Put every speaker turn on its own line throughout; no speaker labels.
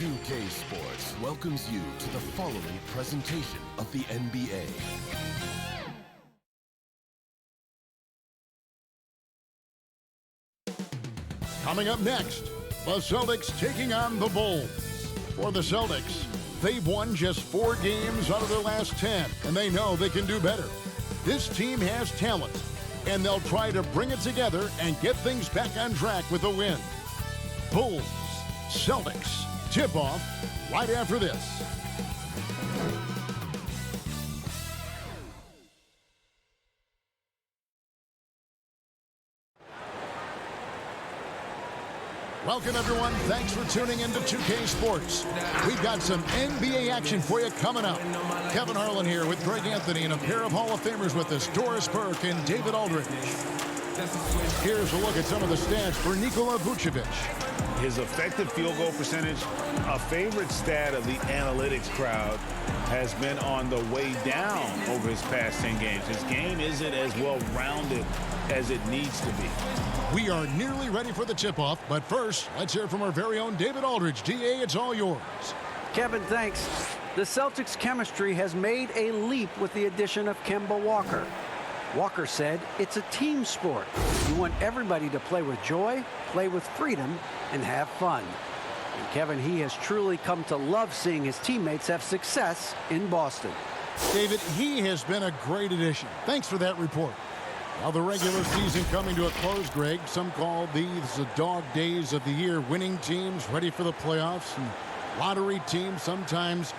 2K Sports welcomes you to the following presentation of the NBA.
Coming up next, the Celtics taking on the Bulls. For the Celtics, they've won just 4 games out of their last 10, and they know they can do better. This team has talent, and they'll try to bring it together and get things back on track with a win. Bulls, Celtics, tip-off right after this. Welcome, everyone. Thanks for tuning into 2K Sports. We've got some NBA action for you coming up. Kevin Harlan here with Greg Anthony and a pair of Hall of Famers with us, Doris Burke and David Aldridge. Here's a look at some of the stats for Nikola Vucevic.
His effective field goal percentage, a favorite stat of the analytics crowd, has been on the way down over his past 10 games. His game isn't as well-rounded as it needs to be.
We are nearly ready for the tip-off, but first, let's hear from our very own David Aldridge. DA, it's all yours.
Kevin, thanks. The Celtics' chemistry has made a leap with the addition of Kemba Walker. Walker said it's a team sport. You want everybody to play with joy, play with freedom, and have fun. And Kevin, he has truly come to love seeing his teammates have success in Boston.
David, he has been a great addition. Thanks for that report. Now the regular season coming to a close, Greg. Some call these the dog days of the year. Winning teams ready for the playoffs, and lottery teams sometimes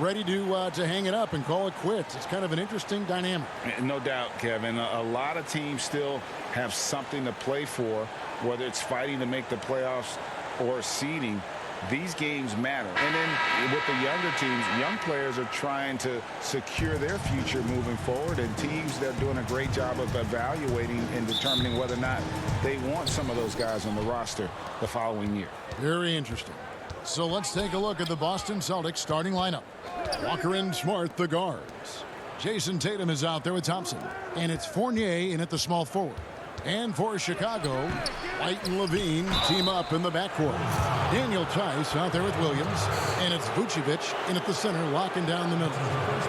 ready to hang it up and call it quits. It's kind of an interesting dynamic.
No doubt, Kevin. A lot of teams still have something to play for, whether it's fighting to make the playoffs or seeding. These games matter. And then with the younger teams, young players are trying to secure their future moving forward, and teams that are doing a great job of evaluating and determining whether or not they want some of those guys on the roster the following year.
Very interesting. So let's take a look at the Boston Celtics starting lineup. Walker and Smart, the guards. Jason Tatum is out there with Thompson. And it's Fournier in at the small forward. And for Chicago, White and Levine team up in the backcourt. Daniel Tice out there with Williams. And it's Vucevic in at the center, locking down the middle.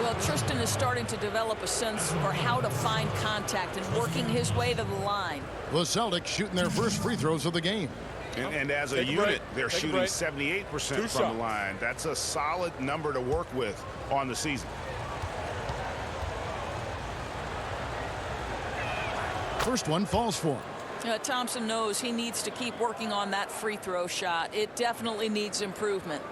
Well, Tristan is starting to develop a sense for how to find contact and working his way to the line.
The Celtics shooting their first free throws of the game.
And as a unit, they're shooting 78% from the line. That's a solid number to work with on the season.
First one falls for him.
Thompson knows he needs to keep working on that free throw shot. It definitely needs improvement.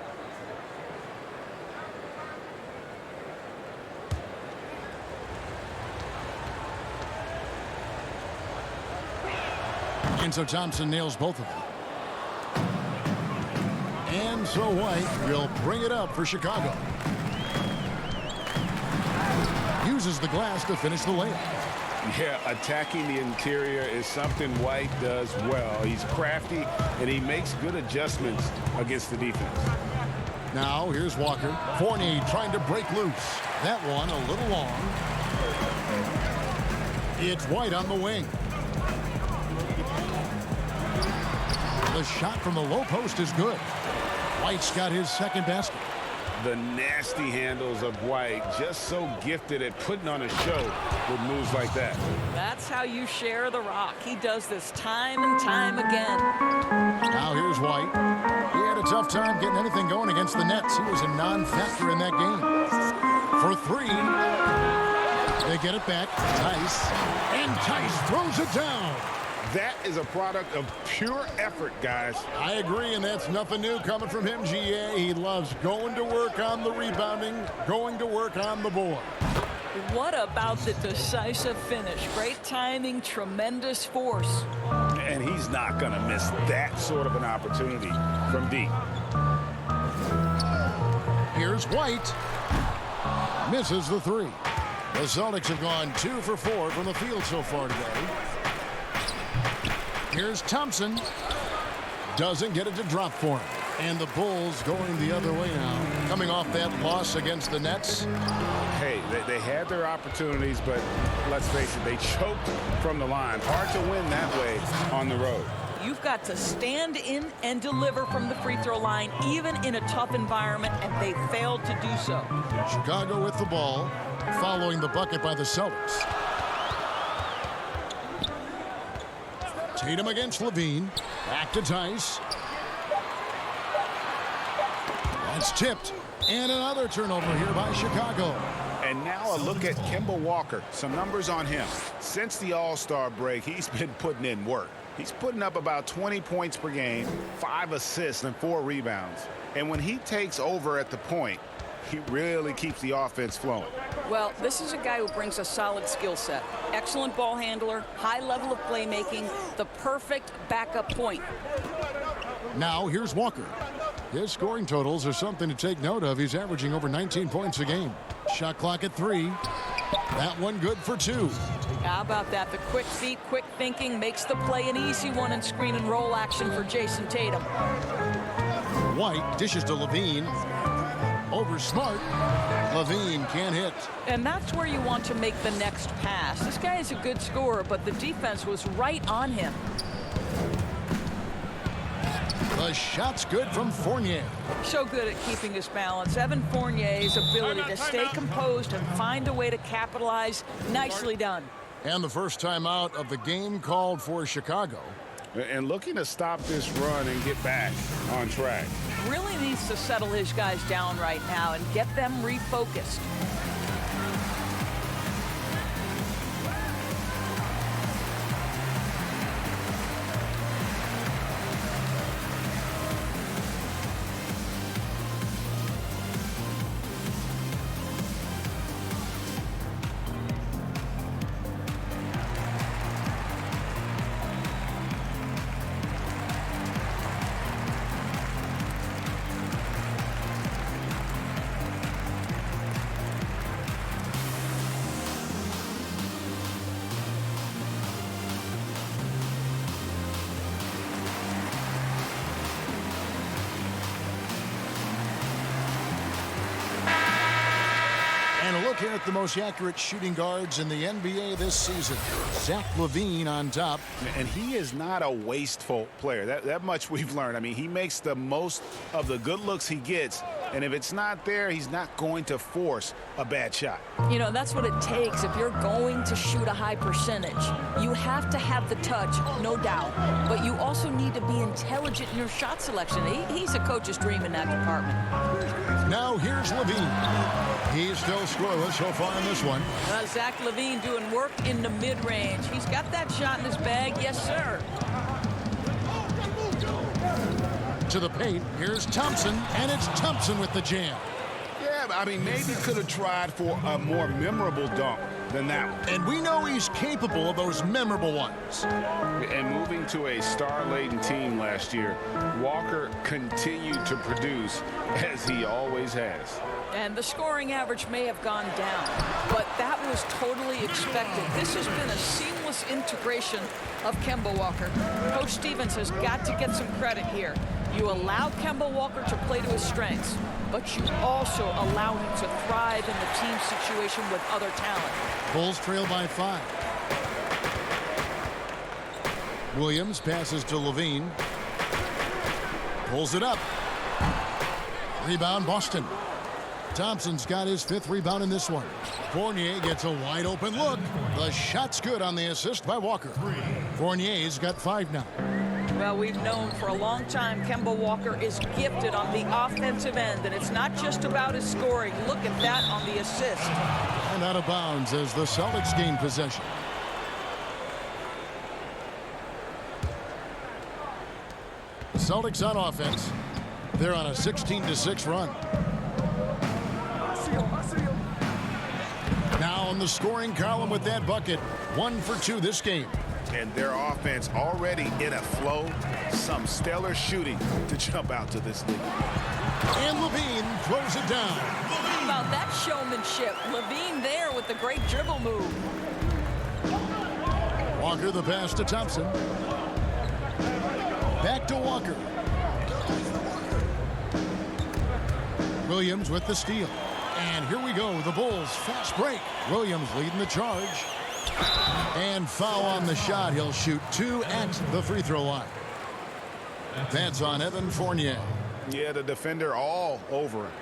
And so Thompson nails both of them. And so White will bring it up for Chicago. Uses the glass to finish the layup.
Yeah, attacking the interior is something White does well. He's crafty, and he makes good adjustments against the defense.
Now, here's Walker. Fournier trying to break loose. That one a little long. It's White on the wing. The shot from the low post is good. White's got his second basket.
The nasty handles of White, just so gifted at putting on a show with moves like that.
That's how you share the rock. He does this time and time again.
Now here's White. He had a tough time getting anything going against the Nets. He was a non-factor in that game. For 3, they get it back. Tice. And Tice throws it down.
That is a product of pure effort, guys.
I agree, and that's nothing new coming from him, GA. He loves going to work on the rebounding, going to work on the board.
What about the decisive finish? Great timing, tremendous force.
And he's not going to miss that sort of an opportunity from deep.
Here's White. Misses the 3. The Celtics have gone 2 for 4 from the field so far today. Here's Thompson. Doesn't get it to drop for him. And the Bulls going the other way now. Coming off that loss against the Nets.
Hey, they had their opportunities, but let's face it, they choked from the line. Hard to win that way on the road.
You've got to stand in and deliver from the free throw line, even in a tough environment, and they failed to do so.
Chicago with the ball, following the bucket by the Celtics. Tatum against Levine. Back to Tice. That's tipped. And another turnover here by Chicago.
And now a look at Kemba Walker. Some numbers on him. Since the All-Star break, he's been putting in work. He's putting up about 20 points per game, 5 assists, and 4 rebounds. And when he takes over at the point, he really keeps the offense flowing.
Well, this is a guy who brings a solid skill set. Excellent ball handler, high level of playmaking, the perfect backup point.
Now here's Walker. His scoring totals are something to take note of. He's averaging over 19 points a game. Shot clock at 3. That one good for 2.
How about that? The quick feet, quick thinking makes the play an easy one in screen and roll action for Jason Tatum.
White dishes to Levine. Over Smart. Levine can't hit.
And that's where you want to make the next pass. This guy is a good scorer, but the defense was right on him.
The shot's good from Fournier.
So good at keeping his balance. Evan Fournier's ability to stay composed and find a way to capitalize. Nicely done.
And the first time out of the game called for Chicago.
And looking to stop this run and get back on track.
Really needs to settle his guys down right now and get them refocused.
Look here at the most accurate shooting guards in the NBA this season. Zach LaVine on top.
And he is not a wasteful player. That much we've learned. I mean, he makes the most of the good looks he gets. And if it's not there, he's not going to force a bad shot.
You know, that's what it takes. If you're going to shoot a high percentage, you have to have the touch, no doubt. But you also need to be intelligent in your shot selection. He's a coach's dream in that department.
Now here's LaVine. He's still scoreless so far in this one.
Zach LaVine doing work in the mid-range. He's got that shot in his bag. Yes, sir.
To the paint, here's Thompson, and it's Thompson with the jam.
Yeah, I mean, maybe could have tried for a more memorable dunk than that one.
And we know he's capable of those memorable ones.
And moving to a star-laden team last year, Walker continued to produce as he always has.
And the scoring average may have gone down, but that was totally expected. This has been a seamless integration of Kemba Walker. Coach Stevens has got to get some credit here. You allow Kemba Walker to play to his strengths, but you also allow him to thrive in the team situation with other talent.
Bulls trail by 5. Williams passes to LaVine. Pulls it up. Rebound Boston. Thompson's got his 5th rebound in this one. Fournier gets a wide open look. The shot's good on the assist by Walker. Fournier's got 5 now.
Well, we've known for a long time Kemba Walker is gifted on the offensive end, and it's not just about his scoring. Look at that on the assist.
And out of bounds as the Celtics gain possession. Celtics on offense. They're on a 16-6 run. Now on the scoring column with that bucket. 1 for 2 this game.
And their offense already in a flow. Some stellar shooting to jump out to this league.
And LaVine throws it down.
How about that showmanship? LaVine there with the great dribble move.
Walker the pass to Thompson. Back to Walker. Williams with the steal. And here we go. The Bulls fast break. Williams leading the charge. And foul on the shot. He'll shoot 2 at the free throw line. That's on Evan Fournier.
Yeah, the defender all over him.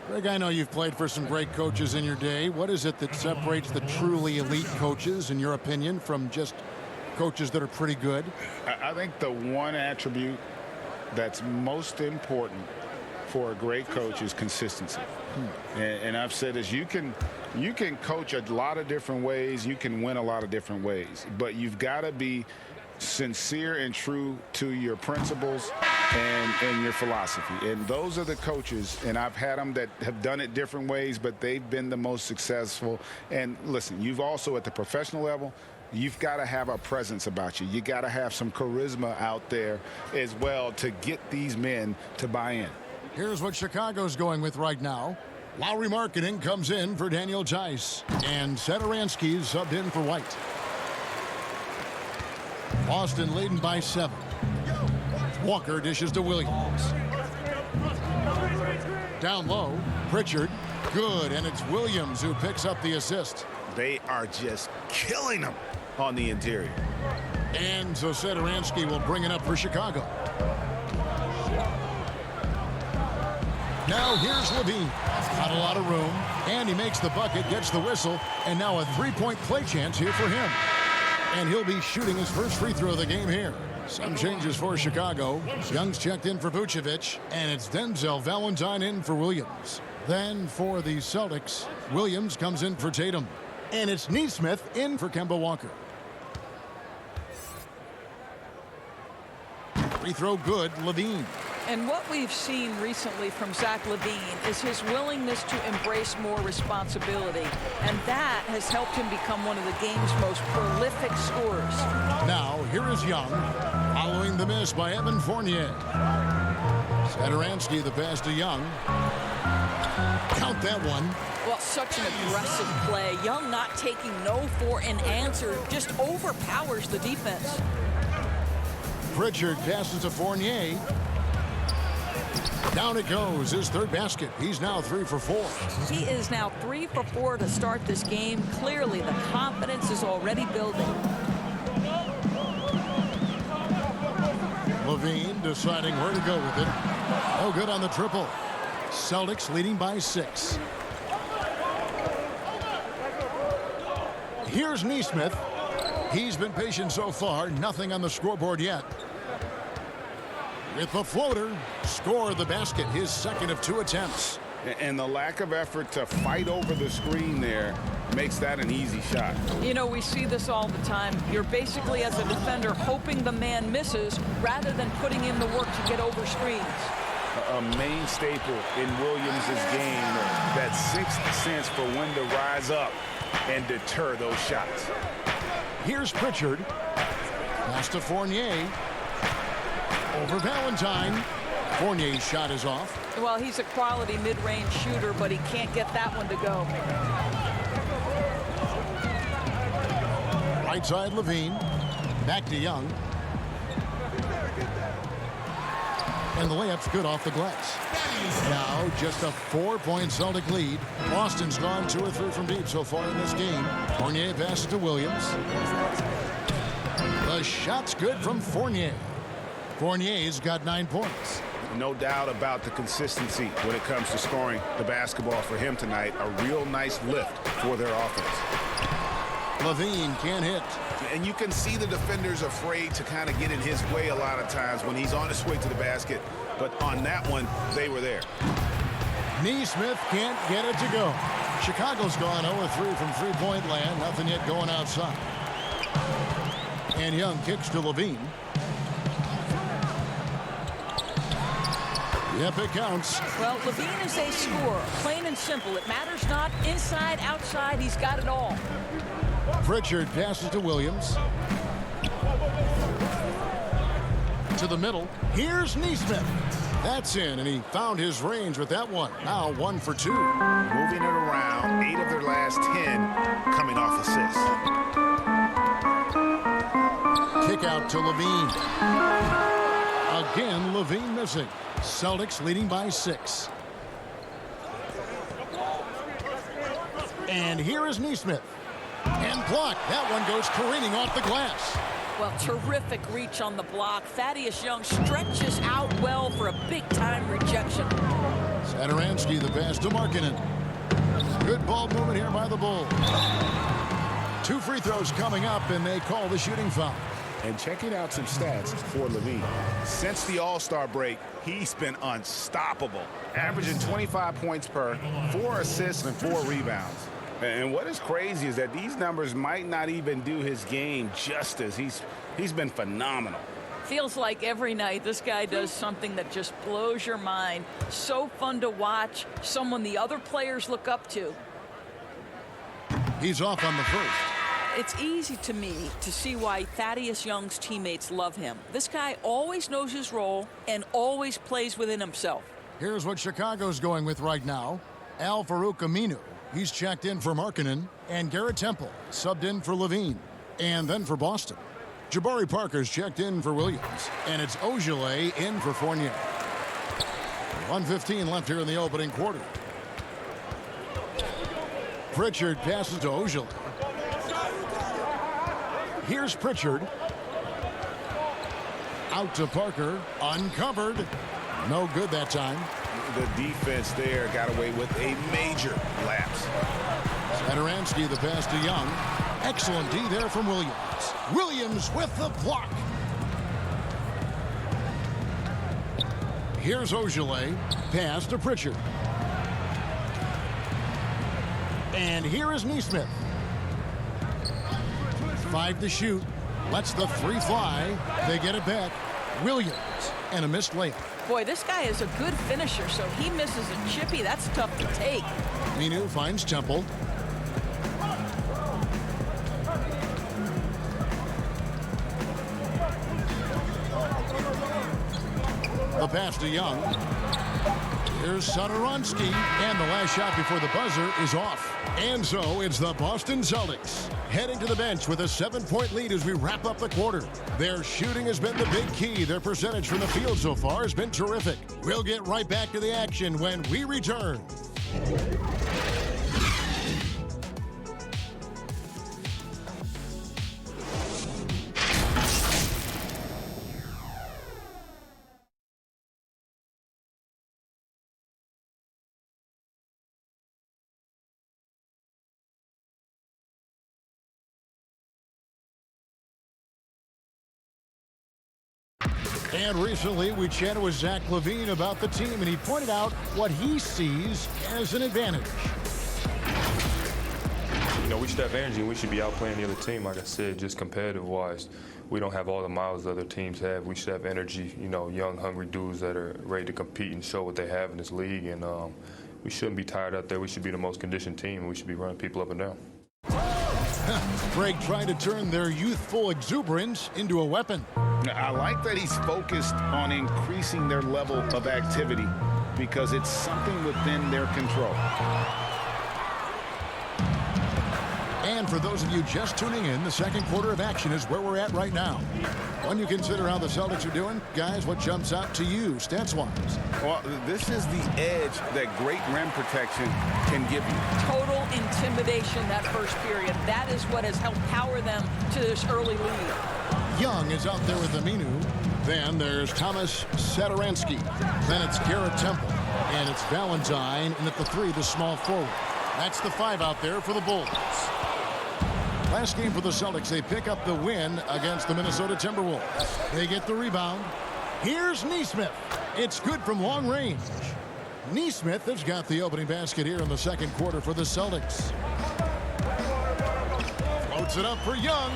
Greg, I know you've played for some great coaches in your day. What is it that separates the truly elite coaches, in your opinion, from just coaches that are pretty good?
I think the one attribute that's most important for a great coach is consistency. And I've said this, you can coach a lot of different ways, you can win a lot of different ways, but you've got to be sincere and true to your principles and your philosophy. And those are the coaches, and I've had them that have done it different ways, but they've been the most successful. And listen, you've also at the professional level, you've got to have a presence about you. You got to have some charisma out there as well to get these men to buy in.
Here's what Chicago's going with right now. Lowry Marketing comes in for Daniel Tice, and Satoransky's subbed in for White. Boston leading by 7. Walker dishes to Williams. Down low, Pritchard. Good, and it's Williams who picks up the assist.
They are just killing them on the interior.
And so Satoransky will bring it up for Chicago. Now here's Levine. Not a lot of room, and he makes the bucket, gets the whistle, and now a three-point play chance here for him. And he'll be shooting his first free throw of the game here. Some changes for Chicago. Young's checked in for Vucevic, and it's Denzel Valentine in for Williams. Then for the Celtics, Williams comes in for Tatum. And it's Nesmith in for Kemba Walker. Free throw good, Levine.
And what we've seen recently from Zach LaVine is his willingness to embrace more responsibility. And that has helped him become one of the game's most prolific scorers.
Now, here is Young, following the miss by Evan Fournier. Satoransky, the pass to Young. Count that one.
Well, such an aggressive play. Young not taking no for an answer, just overpowers the defense.
Pritchard passes to Fournier. Down it goes, his third basket. He's now 3 for 4.
He is now 3 for 4 to start this game. Clearly, the confidence is already building.
Levine deciding where to go with it. No good on the triple. Celtics leading by 6. Here's Nesmith. He's been patient so far. Nothing on the scoreboard yet. With the floater, score the basket, his second of 2 attempts.
And the lack of effort to fight over the screen there makes that an easy shot.
You know, we see this all the time. You're basically, as a defender, hoping the man misses rather than putting in the work to get over screens.
A main staple in Williams' game, that sixth sense for when to rise up and deter those shots.
Here's Pritchard. Pass to Fournier. Over Valentine. Fournier's shot is off.
Well, he's a quality mid-range shooter, but he can't get that one to go.
Right side, Levine. Back to Young. And the layup's good off the glass. Now just a 4-point Celtic lead. Boston's gone 2 or 3 from deep so far in this game. Fournier passes to Williams. The shot's good from Fournier. Fournier's got 9 points.
No doubt about the consistency when it comes to scoring the basketball for him tonight. A real nice lift for their offense.
Levine can't hit.
And you can see the defenders afraid to kind of get in his way a lot of times when he's on his way to the basket. But on that one, they were there.
Nesmith can't get it to go. Chicago's gone 0-3 from three-point land. Nothing yet going outside. And Young kicks to Levine. Yep, it counts.
Well, Levine is a scorer, plain and simple. It matters not inside, outside. He's got it all.
Pritchard passes to Williams. To the middle. Here's Nesmith. That's in, and he found his range with that one. Now 1 for 2.
Moving it around, 8 of their last 10 coming off assists.
Kick out to Levine. Again, Levine missing. Celtics leading by 6. And here is Nesmith. And blocked. That one goes careening off the glass.
Well, terrific reach on the block. Thaddeus Young stretches out well for a big-time rejection.
Saturansky, the pass to Markkanen. Good ball movement here by the Bulls. 2 free throws coming up, and they call the shooting foul.
And checking out some stats for Levine. Since the All-Star break, he's been unstoppable. Averaging 25 points per, 4 assists and 4 rebounds. And what is crazy is that these numbers might not even do his game justice. He's been phenomenal.
Feels like every night this guy does something that just blows your mind. So fun to watch, someone the other players look up to.
He's off on the first.
It's easy to me to see why Thaddeus Young's teammates love him. This guy always knows his role and always plays within himself.
Here's what Chicago's going with right now. Al-Farouq Aminu, he's checked in for Markkanen, and Garrett Temple subbed in for Levine. And then for Boston, Jabari Parker's checked in for Williams, and it's Ogilvy in for Fournier. 1:15 left here in the opening quarter. Pritchard passes to Ogilvy. Here's Pritchard. Out to Parker. Uncovered. No good that time.
The defense there got away with a major lapse.
Saturansky, the pass to Young. Excellent D there from Williams. Williams with the block. Here's Ogilvy. Pass to Pritchard. And here is Nesmith. 5 to shoot. Lets the 3 fly. They get it back. Williams. And a missed layup.
Boy, this guy is a good finisher, so he misses a chippy. That's tough to take.
Aminu finds Temple. The pass to Young. Here's Saturansky, and the last shot before the buzzer is off. And so it's the Boston Celtics heading to the bench with a 7-point lead as we wrap up the quarter. Their shooting has been the big key. Their percentage from the field so far has been terrific. We'll get right back to the action when we return. And recently, we chatted with Zach LaVine about the team, and he pointed out what he sees as an advantage.
You know, we should have energy, and we should be outplaying the other team. Like I said, just competitive-wise, we don't have all the miles the other teams have. We should have energy, you know, young, hungry dudes that are ready to compete and show what they have in this league. And we shouldn't be tired out there. We should be the most conditioned team, and we should be running people up and down.
Greg trying to turn their youthful exuberance into a weapon.
I like that he's focused on increasing their level of activity because it's something within their control.
And for those of you just tuning in, the second quarter of action is where we're at right now. When you consider how the Celtics are doing, guys, what jumps out to you stats-wise?
Well, this is the edge that great rim protection can give you.
Total intimidation that first period. That is what has helped power them to this early lead.
Young is out there with Aminu. Then there's Thomas Saturansky. Then it's Garrett Temple. And it's Valentine. And at the 3, the small forward. That's the 5 out there for the Bulls. Last game for the Celtics, they pick up the win against the Minnesota Timberwolves. They get the rebound. Here's Nesmith. It's good from long range. Nesmith has got the opening basket here in the second quarter for the Celtics. Floats it up for Young.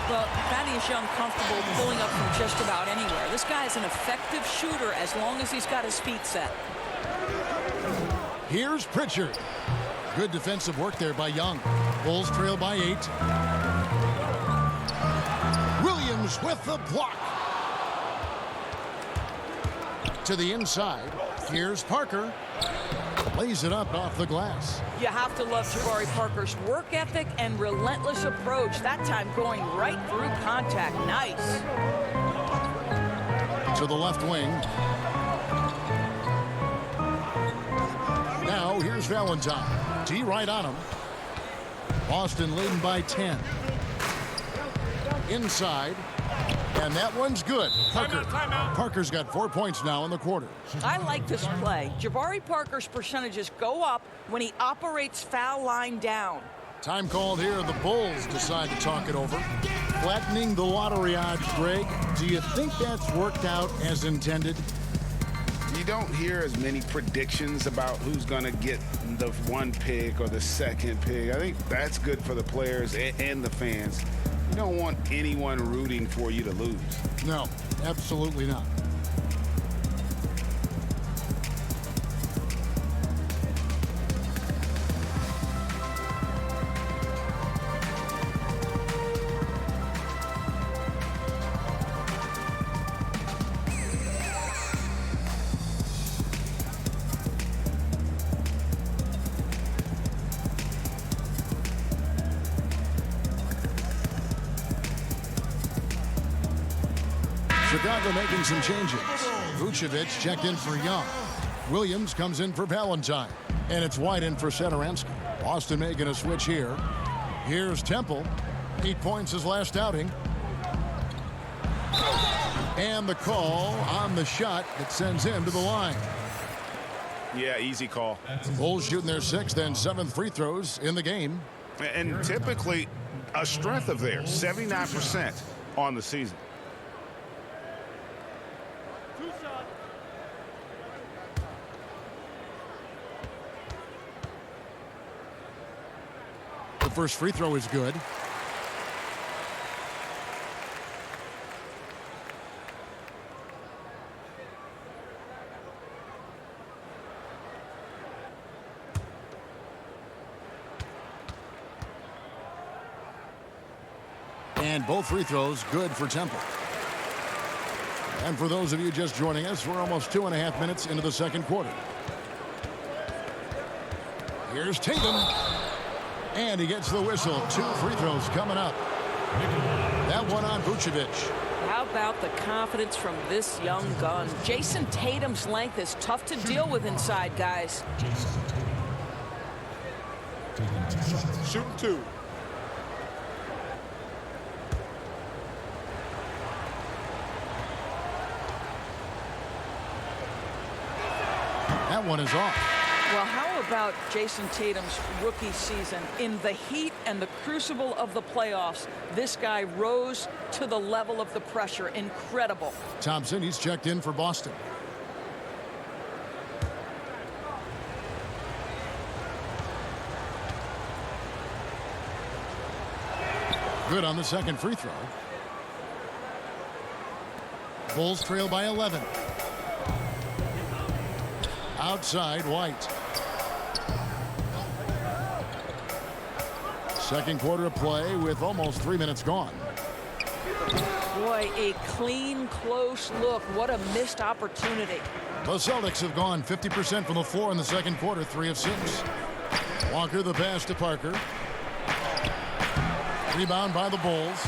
Well, Thaddeus Young comfortable pulling up from just about anywhere. This guy is an effective shooter as long as he's got his feet set.
Here's Pritchard. Good defensive work there by Young. Bulls trail by 8. Williams with the block. To the inside. Here's Parker. Lays it up off the glass.
You have to love Jabari Parker's work ethic and relentless approach. That time going right through contact. Nice.
To the left wing. Now here's Valentine. T right on him. Boston leading by 10. Inside. And that one's good. Parker's got 4 points now in the quarter.
I like this play. Jabari Parker's percentages go up when he operates foul line down.
Time called here. The Bulls decide to talk it over. Flattening the lottery odds, Greg. Do you think that's worked out as intended?
You don't hear as many predictions about who's going to get the 1 pick or the 2nd pick. I think that's good for the players and the fans. You don't want anyone rooting for you to lose.
No, absolutely not. Chicago making some changes. Vucevic checked in for Young. Williams comes in for Valentine. And it's White in for Satoransky. Boston making a switch here. Here's Temple. 8 points his last outing. And the call on the shot that sends him to the line.
Yeah, easy call.
Bulls shooting their 6th and 7th free throws in the game.
And typically a strength of theirs, 79% on the season.
The first free throw is good. And both free throws good for Temple. And for those of you just joining us, we're almost 2.5 minutes into the second quarter. Here's Tatum. And he gets the whistle. 2 free throws coming up. That one on Vucevic.
How about the confidence from this young gun? Jason Tatum's length is tough to deal with inside, guys.
Shooting 2.
That one is off.
Well, how about Jason Tatum's rookie season? In the heat and the crucible of the playoffs, this guy rose to the level of the pressure. Incredible.
Thompson, he's checked in for Boston. Good on the second free throw. Bulls trail by 11. Outside, White. Second quarter of play with almost 3 minutes gone.
Boy, a clean, close look. What a missed opportunity.
The Celtics have gone 50% from the floor in the second quarter, 3 of 6. Walker the pass to Parker. Rebound by the Bulls.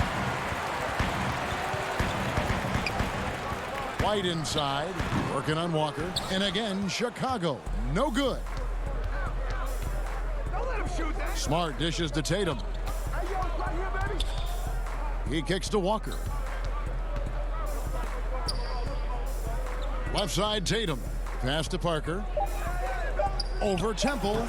White inside, working on Walker. And again, Chicago, no good. Smart dishes to Tatum. He kicks to Walker. Left side, Tatum. Pass to Parker. Over Temple.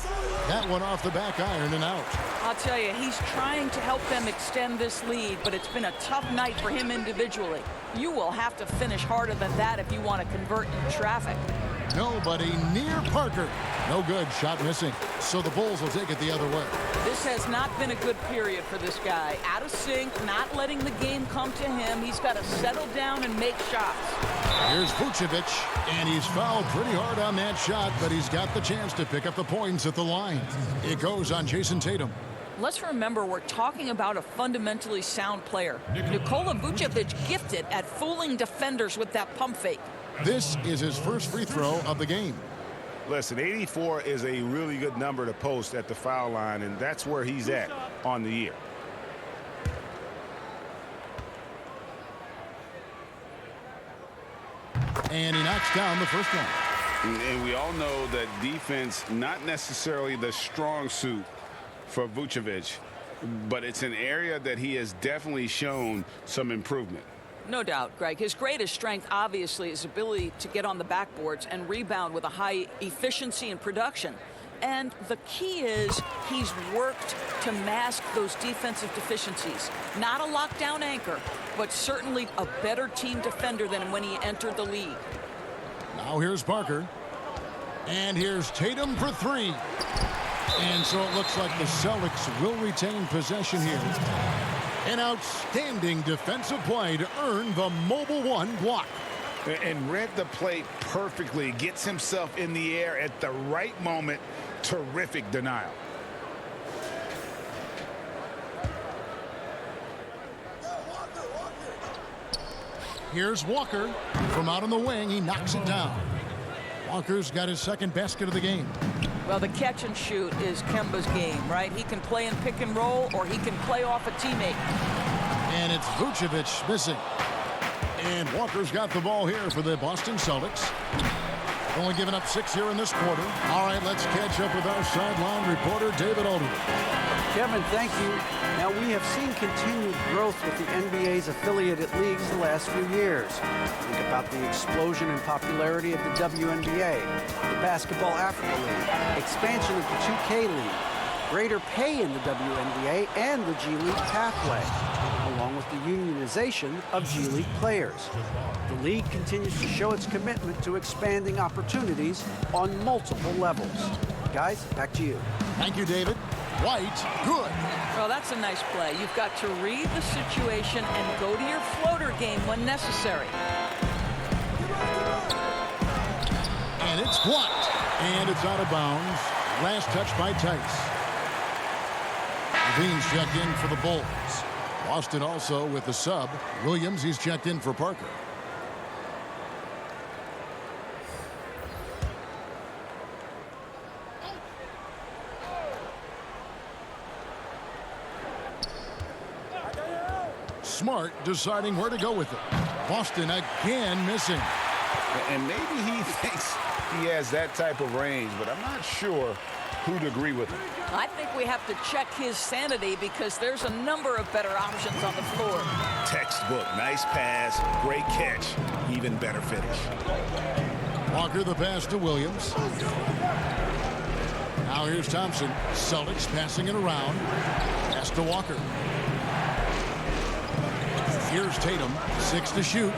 That one off the back iron and out.
I'll tell you, he's trying to help them extend this lead, but it's been a tough night for him individually. You will have to finish harder than that if you want to convert in traffic.
Nobody near Parker. No good. Shot missing. So the Bulls will take it the other way.
This has not been a good period for this guy. Out of sync, not letting the game come to him. He's got to settle down and make shots.
Here's Vucevic, and he's fouled pretty hard on that shot, but he's got the chance to pick up the points at the line. It goes on Jason Tatum.
Let's remember we're talking about a fundamentally sound player. Nikola Vucevic gifted at fooling defenders with that pump fake.
This is his first free throw of the game.
Listen, 84 is a really good number to post at the foul line, and that's where he's at on the year.
And he knocks down the first one.
And we all know that defense, not necessarily the strong suit for Vucevic, but it's an area that he has definitely shown some improvement.
No doubt, Greg. His greatest strength, obviously, is ability to get on the backboards and rebound with a high efficiency and production. And the key is he's worked to mask those defensive deficiencies. Not a lockdown anchor, but certainly a better team defender than when he entered the league.
Now here's Parker. And here's Tatum for three. And so it looks like the Celtics will retain possession here. An outstanding defensive play to earn the mobile one block.
And read the play perfectly. Gets himself in the air at the right moment. Terrific denial.
Here's Walker. From out on the wing, he knocks it down. Walker's got his second basket of the game.
Well, the catch and shoot is Kemba's game, right? He can play in pick and roll, or he can play off a teammate.
And it's Vucevic missing. And Walker's got the ball here for the Boston Celtics. Only giving up 6 here in this quarter. All right, let's catch up with our sideline reporter, David Aldridge.
Kevin, thank you. Now, we have seen continued growth with the NBA's affiliated leagues the last few years. Think about the explosion in popularity of the WNBA, the Basketball Africa League, expansion of the 2K League, greater pay in the WNBA and the G League pathway, along with the unionization of G League players. The league continues to show its commitment to expanding opportunities on multiple levels. Guys, back to you.
Thank you, David. White, good.
Well, that's a nice play. You've got to read the situation and go to your floater game when necessary.
And it's blocked. And it's out of bounds. Last touch by Tice. Levine's checked in for the Bulls. Boston also with the sub. Williams, he's checked in for Parker. Smart deciding where to go with it. Boston again missing.
And maybe he thinks he has that type of range, but I'm not sure who'd agree with him.
I think we have to check his sanity because there's a number of better options on the floor.
Textbook. Nice pass. Great catch. Even better finish.
Walker the pass to Williams. Now here's Thompson. Celtics passing it around. Pass to Walker. Here's Tatum. 6 to shoot.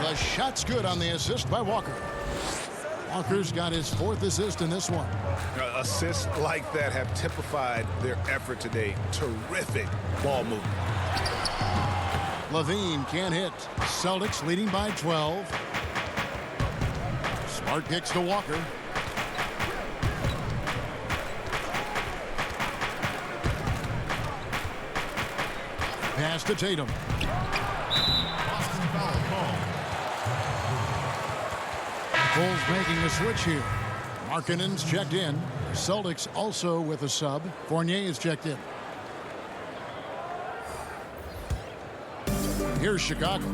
The shot's good on the assist by Walker. Walker's got his 4th assist in this one.
Assists like that have typified their effort today. Terrific ball movement.
Levine can't hit. Celtics leading by 12. Smart kicks to Walker. Pass to Tatum. Bulls making the switch here. Markkanen's checked in. Celtics also with a sub. Fournier is checked in. Here's Chicago.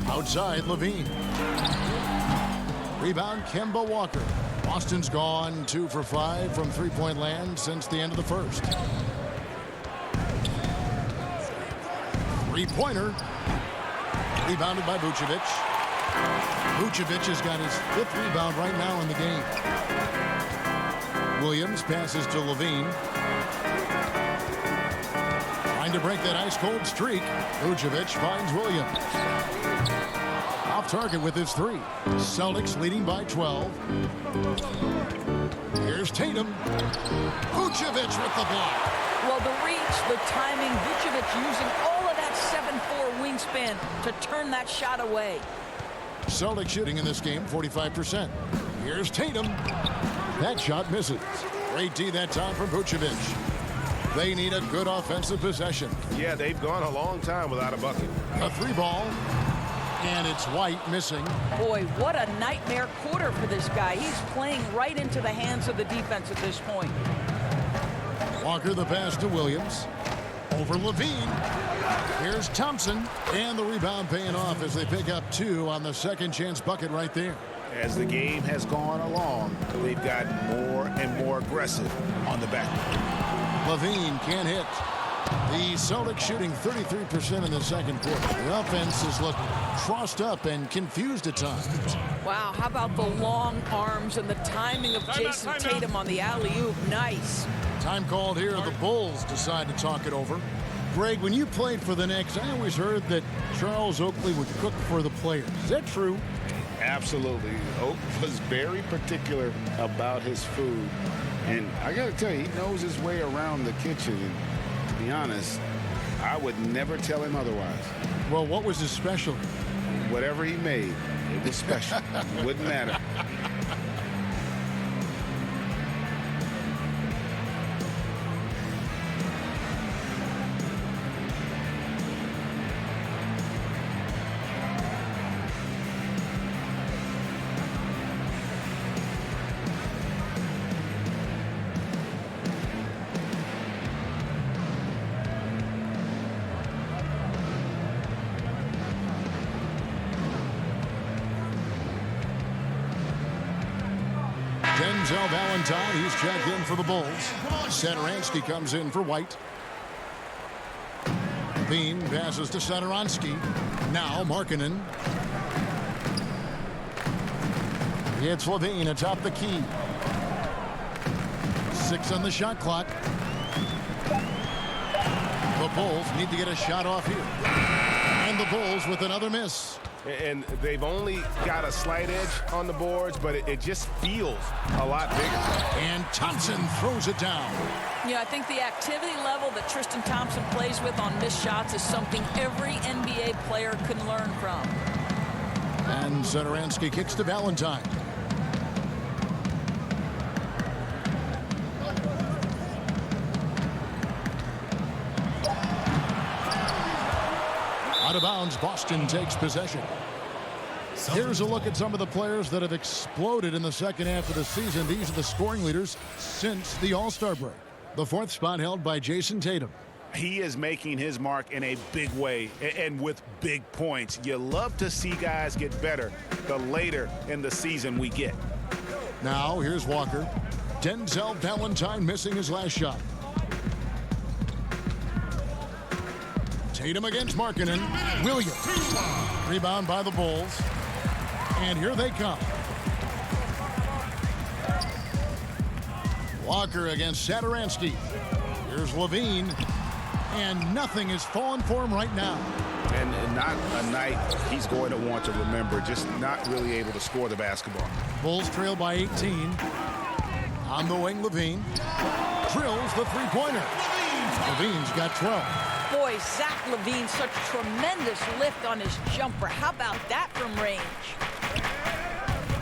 Outside, Levine. Rebound, Kemba Walker. Boston's gone 2 for 5 from three-point land since the end of the first. Three-pointer. Rebounded by Vucevic. Vucevic has got his 5th rebound right now in the game. Williams passes to Levine. Trying to break that ice-cold streak. Vucevic finds Williams. Off target with his 3. Celtics leading by 12. Here's Tatum. Vucevic with the block.
Well, the reach, the timing, Vucevic using all of that 7'4" wingspan to turn that shot away.
Celtics shooting in this game 45%. Here's Tatum. That shot misses. Great D that time from Vucevic. They need a good offensive possession.
Yeah, they've gone a long time without a bucket.
A 3-ball. And it's White missing.
Boy, what a nightmare quarter for this guy. He's playing right into the hands of the defense at this point.
Walker the pass to Williams. Over Levine. Here's Thompson. And the rebound paying off as they pick up 2 on the second chance bucket right there.
As the game has gone along, they've gotten more and more aggressive on the back.
Levine can't hit. The Celtics shooting 33% in the second quarter. The offense has looked crossed up and confused at times.
Wow, how about the long arms and the timing of Jason Tatum on the alley-oop? Nice.
Time called here. The Bulls decide to talk it over. Greg, when you played for the Knicks, I always heard that Charles Oakley would cook for the players. Is that true?
Absolutely. Oak was very particular about his food. And I got to tell you, he knows his way around the kitchen. And to be honest, I would never tell him otherwise.
Well, what was his specialty?
Whatever he made, it was special. It wouldn't matter.
Denzel Valentine, he's checked in for the Bulls. Satoransky comes in for White. Bean passes to Satoransky. Now Markkanen. It's Levine atop the key. 6 on the shot clock. The Bulls need to get a shot off here. And the Bulls with another miss.
And they've only got a slight edge on the boards, but it just feels a lot bigger.
And Thompson throws it down.
Yeah, I think the activity level that Tristan Thompson plays with on missed shots is something every NBA player can learn from.
And Satoransky kicks to Valentine. Out of bounds, Boston takes possession. Here's a look at some of the players that have exploded in the second half of the season. These are the scoring leaders since the All-Star break. The 4th spot held by Jason Tatum.
He is making his mark in a big way and with big points. You love to see guys get better the later in the season we get.
Now here's Walker. Denzel Valentine missing his last shot. Tatum against Markkanen. Williams. Rebound by the Bulls. And here they come. Walker against Satoransky. Here's Levine. And nothing is falling for him right now.
And not a night he's going to want to remember. Just not really able to score the basketball.
Bulls trail by 18. On the wing, Levine. Drills the three-pointer. Levine's got 12.
Boy, Zach LaVine, such tremendous lift on his jumper. How about that from range?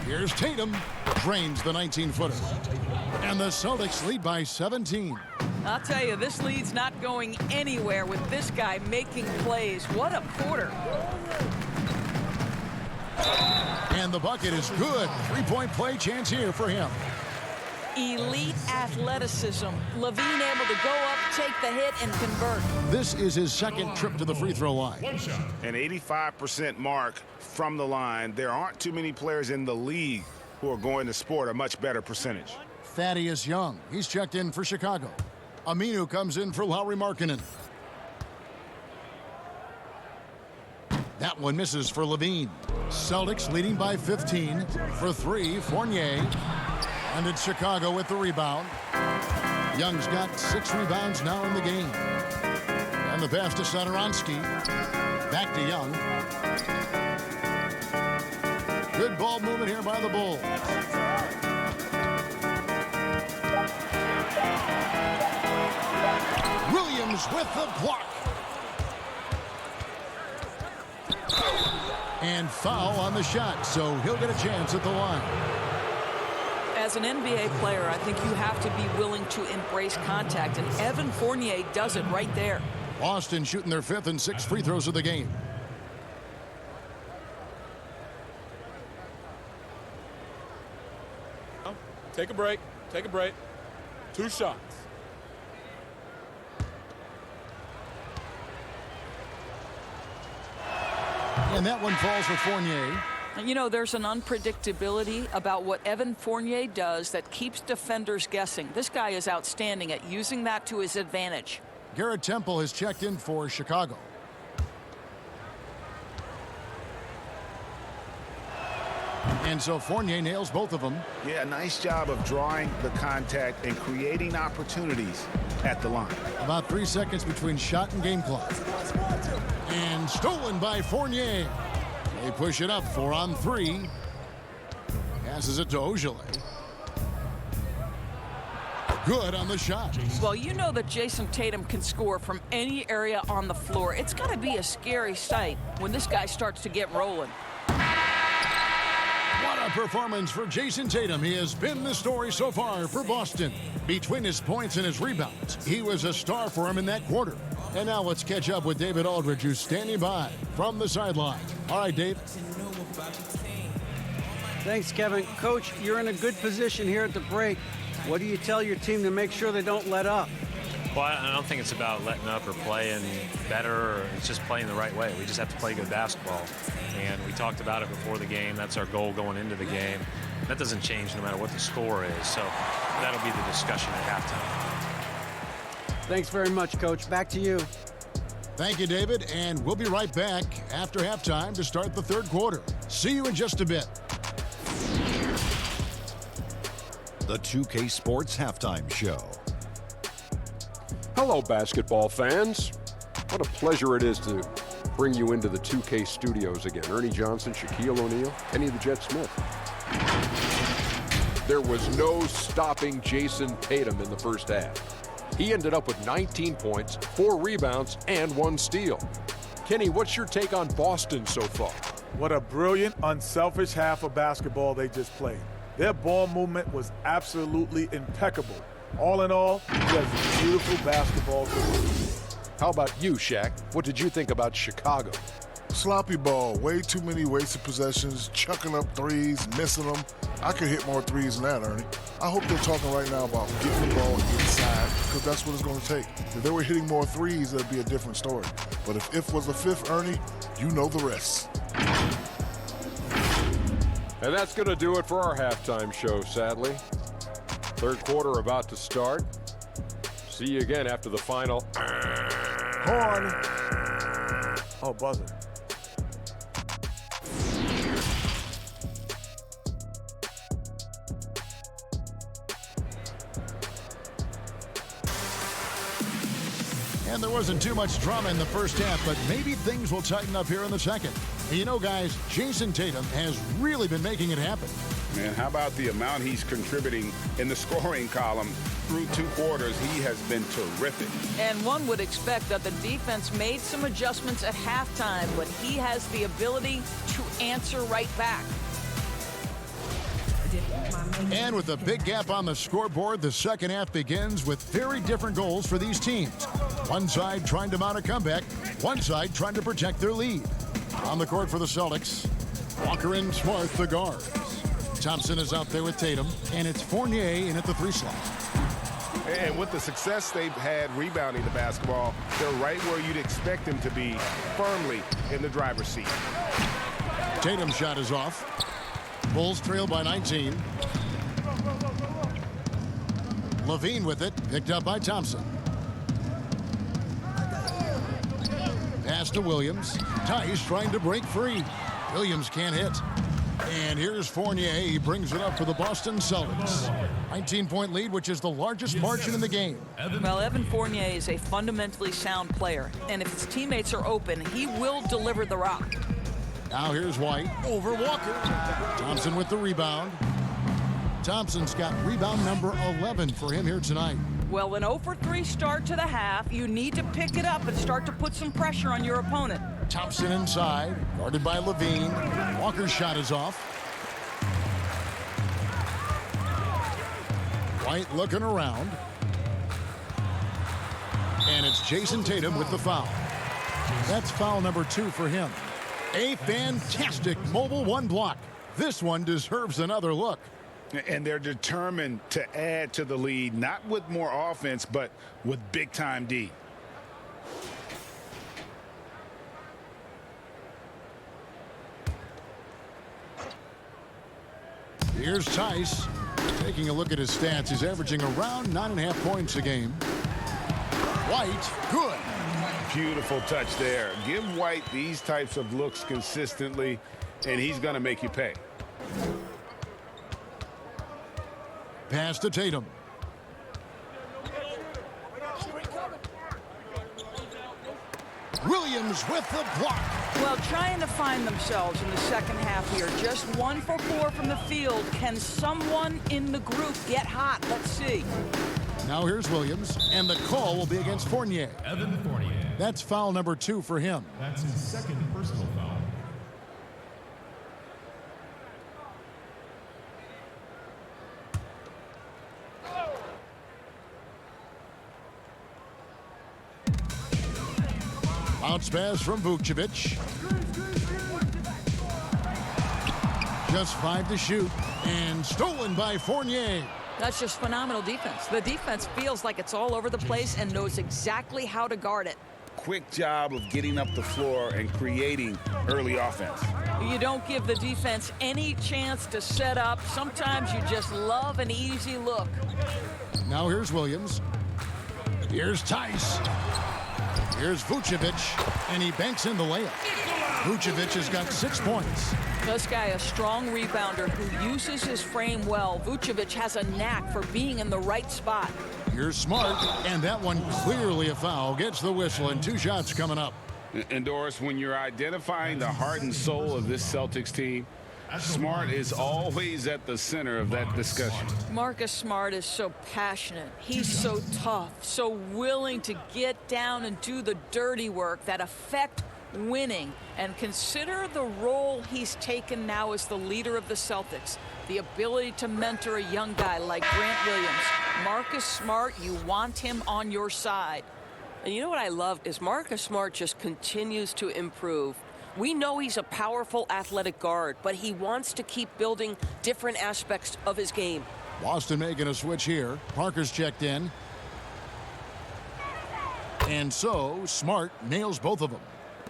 Here's Tatum. Drains the 19-footer. And the Celtics lead by 17.
I'll tell you, this lead's not going anywhere with this guy making plays. What a quarter.
And the bucket is good. Three-point play chance here for him.
Elite athleticism. LaVine able to go up, take the hit, and convert.
This is his second trip to the free throw line.
An 85% mark from the line. There aren't too many players in the league who are going to sport a much better percentage.
Thaddeus Young, he's checked in for Chicago. Aminu comes in for Lauri Markkanen. That one misses for Levine. Celtics leading by 15. For 3, Fournier. And it's Chicago with the rebound. Young's got 6 rebounds now in the game. And the pass to Satoransky. Back to Young. Good ball movement here by the Bulls. Williams with the block. And foul on the shot, so he'll get a chance at the line.
As an NBA player, I think you have to be willing to embrace contact, and Evan Fournier does it right there.
Boston shooting their 5th and 6th free throws of the game.
Take a break. Take a break. 2 shots.
And that one falls for Fournier.
You know, there's an unpredictability about what Evan Fournier does that keeps defenders guessing. This guy is outstanding at using that to his advantage.
Garrett Temple has checked in for Chicago. And so Fournier nails both of them.
Yeah, nice job of drawing the contact and creating opportunities at the line.
About 3 seconds between shot and game clock. And stolen by Fournier. They push it up 4 on 3. Passes it to Ojale. Good on the shot.
Well, you know that Jason Tatum can score from any area on the floor. It's got to be a scary sight when this guy starts to get rolling.
What a performance for Jason Tatum. He has been the story so far for Boston. Between his points and his rebounds, he was a star for him in that quarter. And now let's catch up with David Aldridge, who's standing by from the sideline. All right, Dave.
Thanks, Kevin. Coach, you're in a good position here at the break. What do you tell your team to make sure they don't let up?
Well, I don't think it's about letting up or playing better, or it's just playing the right way. We just have to play good basketball. And we talked about it before the game. That's our goal going into the game. That doesn't change no matter what the score is. So that'll be the discussion at halftime.
Thanks very much, Coach. Back to you.
Thank you, David. And we'll be right back after halftime to start the third quarter. See you in just a bit.
The 2K Sports Halftime Show.
Hello, basketball fans. What a pleasure it is to bring you into the 2K studios again. Ernie Johnson, Shaquille O'Neal, Kenny the Jet Smith. There was no stopping Jason Tatum in the first half. He ended up with 19 points, 4 rebounds, and 1 steal. Kenny, what's your take on Boston so far?
What a brilliant, unselfish half of basketball they just played. Their ball movement was absolutely impeccable. All in all, just beautiful basketball to watch.
How about you, Shaq? What did you think about Chicago?
Sloppy ball, way too many wasted possessions, chucking up threes, missing them. I could hit more threes than that, Ernie. I hope they're talking right now about getting the ball inside, because that's what it's going to take. If they were hitting more threes, that'd be a different story. But if was a fifth, Ernie, you know the rest.
And that's going to do it for our halftime show, sadly. Third quarter about to start. See you again after the final.
Horn. Oh, buzzer.
And there wasn't too much drama in the first half, but maybe things will tighten up here in the second. And you know, guys, Jason Tatum has really been making it happen.
Man, how about the amount he's contributing in the scoring column through 2 quarters? He has been terrific.
And one would expect that the defense made some adjustments at halftime, but he has the ability to answer right back.
And with a big gap on the scoreboard, the second half begins with very different goals for these teams. One side trying to mount a comeback, one side trying to protect their lead. On the court for the Celtics, Walker and Smart, the guards. Thompson is out there with Tatum, and it's Fournier in at the 3 slot.
And with the success they've had rebounding the basketball, they're right where you'd expect them to be, firmly in the driver's seat.
Tatum's shot is off. Bulls trail by 19. Levine with it, picked up by Thompson. Pass to Williams. Tice trying to break free. Williams can't hit. And here's Fournier. He brings it up for the Boston Celtics. 19-point lead, which is the largest margin in the game.
Well, Evan Fournier is a fundamentally sound player, and if his teammates are open, he will deliver the rock.
Now here's White over Walker. Thompson with the rebound. Thompson's got rebound number 11 for him here tonight.
Well, an 0-for-3 start to the half. You need to pick it up and start to put some pressure on your opponent.
Thompson inside, guarded by Levine. Walker's shot is off. White looking around. And it's Jason Tatum with the foul. That's foul number 2 for him. A fantastic mobile 1 block. This one deserves another look.
And they're determined to add to the lead, not with more offense, but with big-time D.
Here's Tice. Taking a look at his stats, he's averaging around 9.5 points a game. White, good.
Beautiful touch there. Give White these types of looks consistently, and he's going to make you pay.
Pass to Tatum. Williams with the block.
Well, trying to find themselves in the second half here. Just 1 for 4 from the field. Can someone in the group get hot? Let's see.
Now here's Williams, and the call will be against Fournier.
Evan Fournier.
That's foul number 2 for him.
That's his second personal foul.
Bounce pass from Vucevic. Just 5 to shoot, and stolen by Fournier.
That's just phenomenal defense. The defense feels like it's all over the place and knows exactly how to guard it.
Quick job of getting up the floor and creating early offense.
You don't give the defense any chance to set up. Sometimes you just love an easy look.
Now here's Williams. Here's Tice. Here's Vucevic, and he banks in the layup. Vucevic has got 6 points.
This guy, a strong rebounder who uses his frame well. Vucevic has a knack for being in the right spot.
Here's Smart, and that one clearly a foul. Gets the whistle, and 2 shots coming up.
And Doris, when you're identifying the heart and soul of this Celtics team, Smart is always at the center of that discussion.
Marcus Smart is so passionate. He's so tough, so willing to get down and do the dirty work that affect winning. And consider the role he's taken now as the leader of the Celtics. The ability to mentor a young guy like Grant Williams. Marcus Smart, you want him on your side.
And you know what I love is Marcus Smart just continues to improve. We know he's a powerful athletic guard, but he wants to keep building different aspects of his game.
Boston making a switch here. Parker's checked in. And so Smart nails both of them.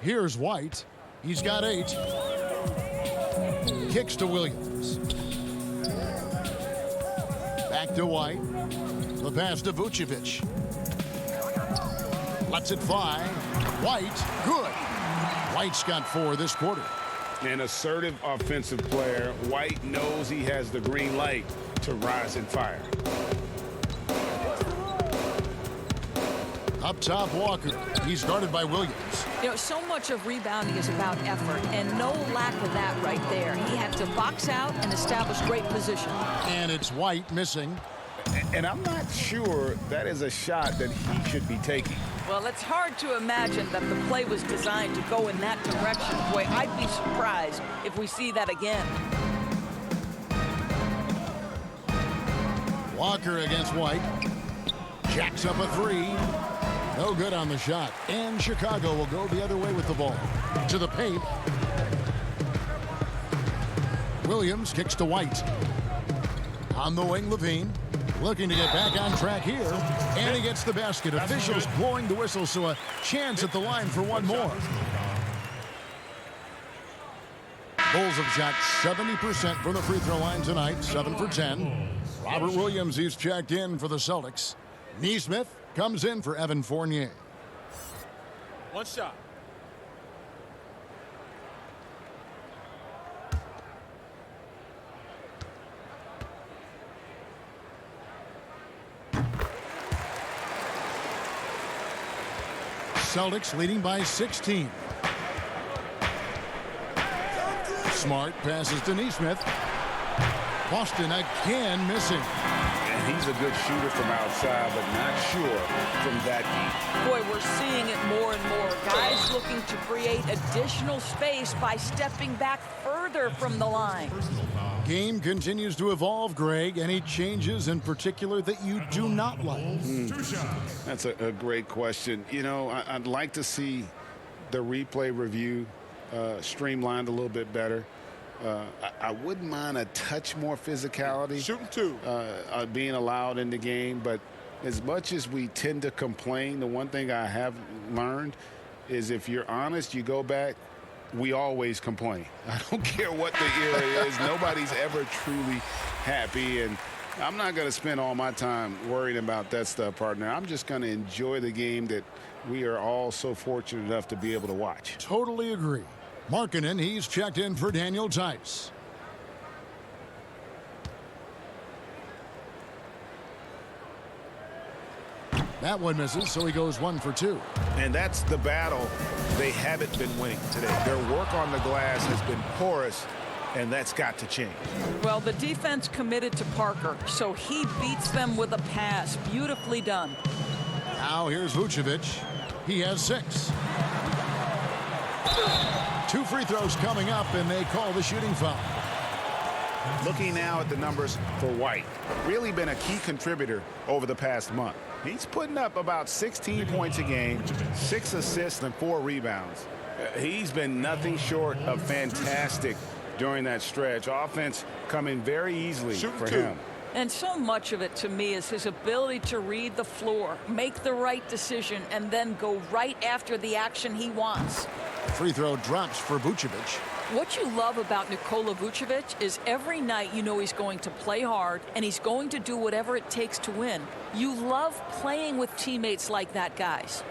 Here's White. He's got 8. Kicks to Williams. Back to White. The pass to Vucevic. Lets it fly. White, good. White's got 4 this quarter.
An assertive offensive player. White knows he has the green light to rise and fire.
Up top, Walker. He's guarded by Williams.
You know, so much of rebounding is about effort, and no lack of that right there. He had to box out and establish great position.
And it's White missing.
And I'm not sure that is a shot that he should be taking.
Well, it's hard to imagine that the play was designed to go in that direction. Boy, I'd be surprised if we see that again.
Walker against White. Jacks up a 3. No good on the shot. And Chicago will go the other way with the ball. To the paint. Williams kicks to White. On the wing, Levine. Looking to get back on track here. And he gets the basket. Officials blowing the whistle, so a chance at the line for one more. Bulls have shot 70% from the free throw line tonight. 7 for 10. Robert Williams, he's checked in for the Celtics. Neesmith comes in for Evan Fournier.
1 shot.
Celtics leading by 16. Smart passes to Neesmith. Boston again missing.
And he's a good shooter from outside, but not sure from that deep.
Boy, we're seeing it more and more. Guys looking to create additional space by stepping back further from the line.
Game continues to evolve, Greg. Any changes in particular that you do not like?
That's a great question. You know, I'd like to see the replay review streamlined a little bit better. I wouldn't mind a touch more physicality.
Shooting 2.
Being allowed in the game. But as much as we tend to complain, the one thing I have learned is if you're honest, you go back, we always complain. I don't care what the era is. Nobody's ever truly happy. And
I'm not going to spend all my time worrying about that stuff, partner. I'm just going to enjoy the game that we are all so fortunate enough to be able to watch.
Totally agree. Markkanen, he's checked in for Daniel Tice. That one misses, so he goes 1 for 2.
And that's the battle they haven't been winning today. Their work on the glass has been porous, and that's got to change.
Well, the defense committed to Parker, so he beats them with a pass. Beautifully done.
Now here's Vucevic. He has 6. 2 free throws coming up, and they call the shooting foul.
Looking now at the numbers for White, really been a key contributor over the past month. He's putting up about 16 points a game, 6 assists and 4 rebounds. He's been nothing short of fantastic during that stretch. Offense coming very easily for him.
And so much of it to me is his ability to read the floor, make the right decision, and then go right after the action he wants.
Free throw drops for Vucevic.
What you love about Nikola Vucevic is every night you know he's going to play hard and he's going to do whatever it takes to win. You love playing with teammates like that, guys.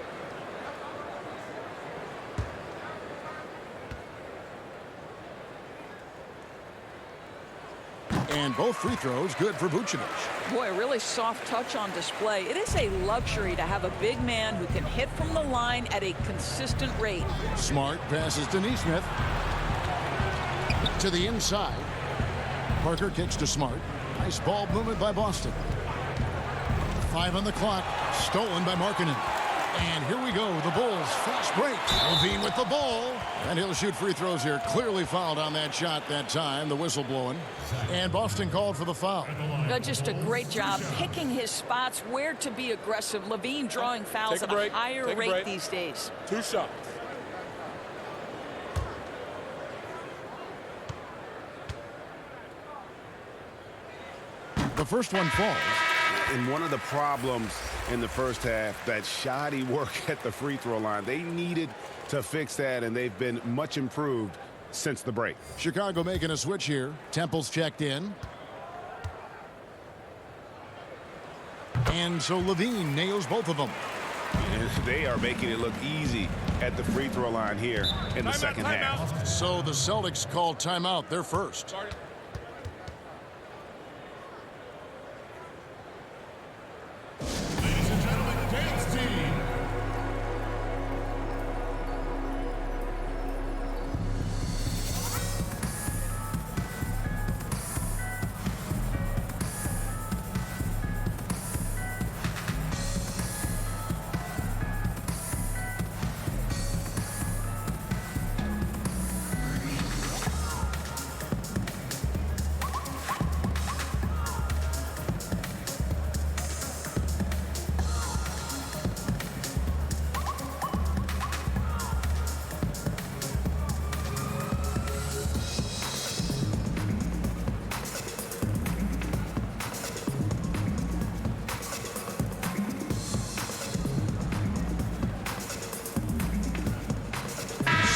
And both free throws good for Vucevic.
Boy, a really soft touch on display. It is a luxury to have a big man who can hit from the line at a consistent rate.
Smart passes to Nesmith. To the inside. Parker kicks to Smart. Nice ball movement by Boston. 5 on the clock. Stolen by Markkanen. And here we go. The Bulls fast break. LaVine with the ball. And he'll shoot free throws here. Clearly fouled on that shot that time. The whistle blowing. And Boston called for the foul.
Just a great job picking his spots where to be aggressive. LaVine drawing fouls at a higher rate these days.
2 shots.
The first one falls.
And one of the problems in the first half, that shoddy work at the free throw line. They needed to fix that, and they've been much improved since the break.
Chicago making a switch here. Temple's checked in. And so LaVine nails both of them.
And they are making it look easy at the free throw line here in the second half.
So the Celtics called timeout. They're first.
Ladies and gentlemen, dance team.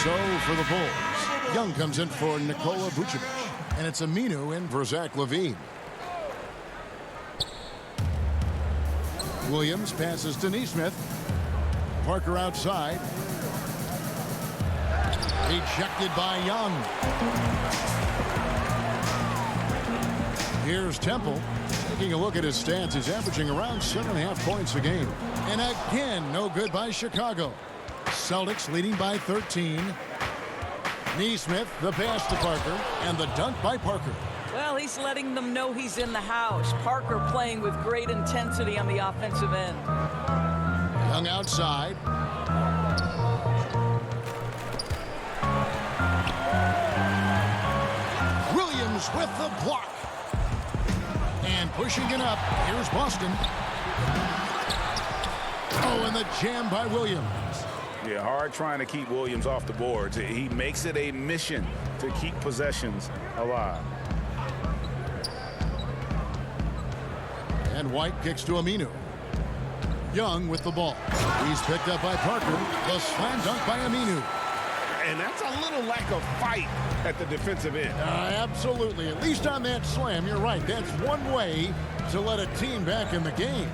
So for the Bulls, Young comes in for Nikola Vucevic. And it's Aminu in for Zach LaVine. Williams passes to Nesmith. Parker outside. Ejected by Young. Here's Temple. Taking a look at his stats, he's averaging around 7.5 points a game. And again, no good by Chicago. Celtics leading by 13. Nesmith, the pass to Parker, and the dunk by Parker.
Well, he's letting them know he's in the house. Parker playing with great intensity on the offensive end.
Young outside. Williams with the block. And pushing it up, here's Boston. Oh, and the jam by Williams.
Yeah, hard trying to keep Williams off the boards. He makes it a mission to keep possessions alive.
And White kicks to Aminu. Young with the ball. He's picked up by Parker. The slam dunk by Aminu.
And that's a little lack of fight at the defensive end.
Absolutely. At least on that slam, you're right. That's one way to let a team back in the game.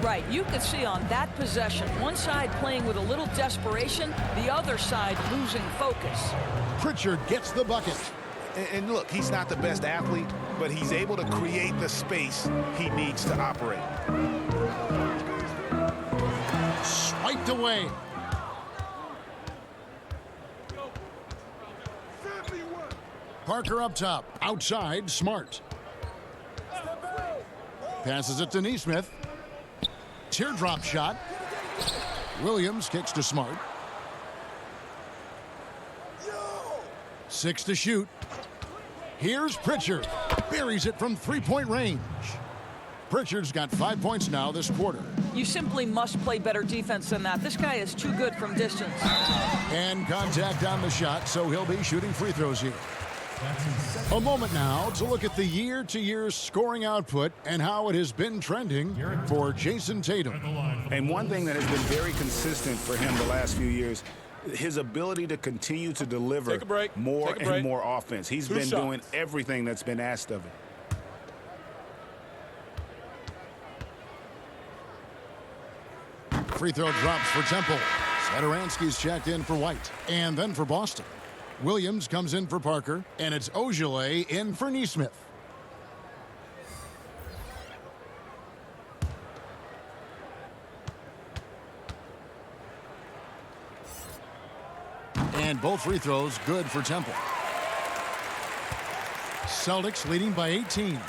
Right, you could see on that possession, one side playing with a little desperation, the other side losing focus.
Pritchard gets the bucket.
And look, he's not the best athlete, but he's able to create the space he needs to operate.
Swiped away. Parker up top. Outside, Smart. Passes it to Neesmith. Teardrop shot. Williams kicks to Smart. 6 to shoot. Here's Pritchard. Buries it from three-point range. Pritchard's got 5 points now this quarter.
You simply must play better defense than that. This guy is too good from distance.
And contact on the shot, so he'll be shooting free throws here. A moment now to look at the year-to-year scoring output and how it has been trending for Jason Tatum.
And one thing that has been very consistent for him the last few years, his ability to continue to deliver more and more offense. He's been doing everything that's been asked of him.
Free throw drops for Temple. Satoransky's checked in for White. And then for Boston. Williams comes in for Parker, and it's Ogilvy in for Neesmith. And both free throws good for Temple. Celtics leading by 18.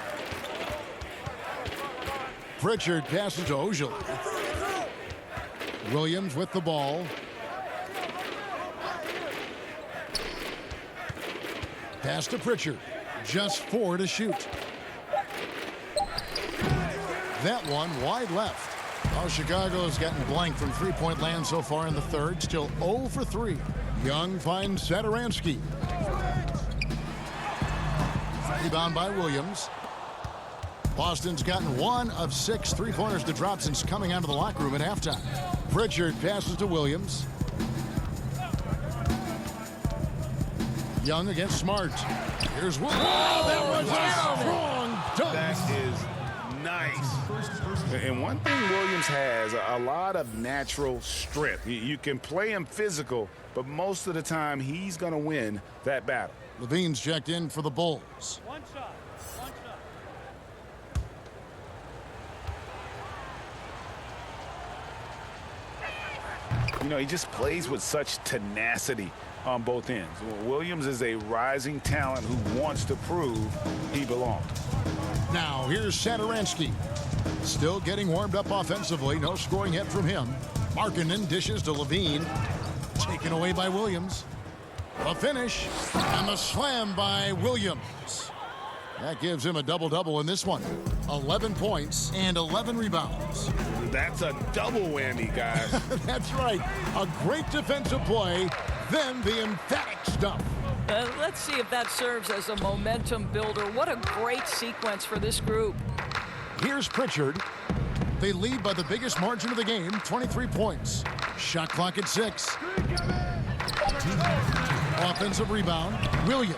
Pritchard passes to Ogilvy. Williams with the ball. Pass to Pritchard. Just 4 to shoot. That one wide left. Oh, Chicago's gotten blank from three-point land so far in the third. Still 0 for 3. Young finds Satoransky. Rebound by Williams. Boston's gotten 1 of 6 three-pointers to drop since coming out of the locker room at halftime. Pritchard passes to Williams. Young against Smart. Here's Williams. Oh, that was a strong dunk.
That is nice. And one thing Williams has, a lot of natural strength. You can play him physical, but most of the time he's going to win that battle.
Levine's checked in for the Bulls.
One shot.
You know, he just plays with such tenacity on both ends. Williams is a rising talent who wants to prove he belongs.
Now here's Satoransky. Still getting warmed up offensively. No scoring yet from him. Markkanen dishes to Levine. Taken away by Williams. A finish and the slam by Williams. That gives him a double-double in this one. 11 points and 11 rebounds.
That's a double whammy, guys.
That's right. A great defensive play, then the emphatic stuff.
Let's see if that serves as a momentum builder. What a great sequence for this group.
Here's Pritchard. They lead by the biggest margin of the game, 23 points. Shot clock at 6. Offensive rebound, Williams.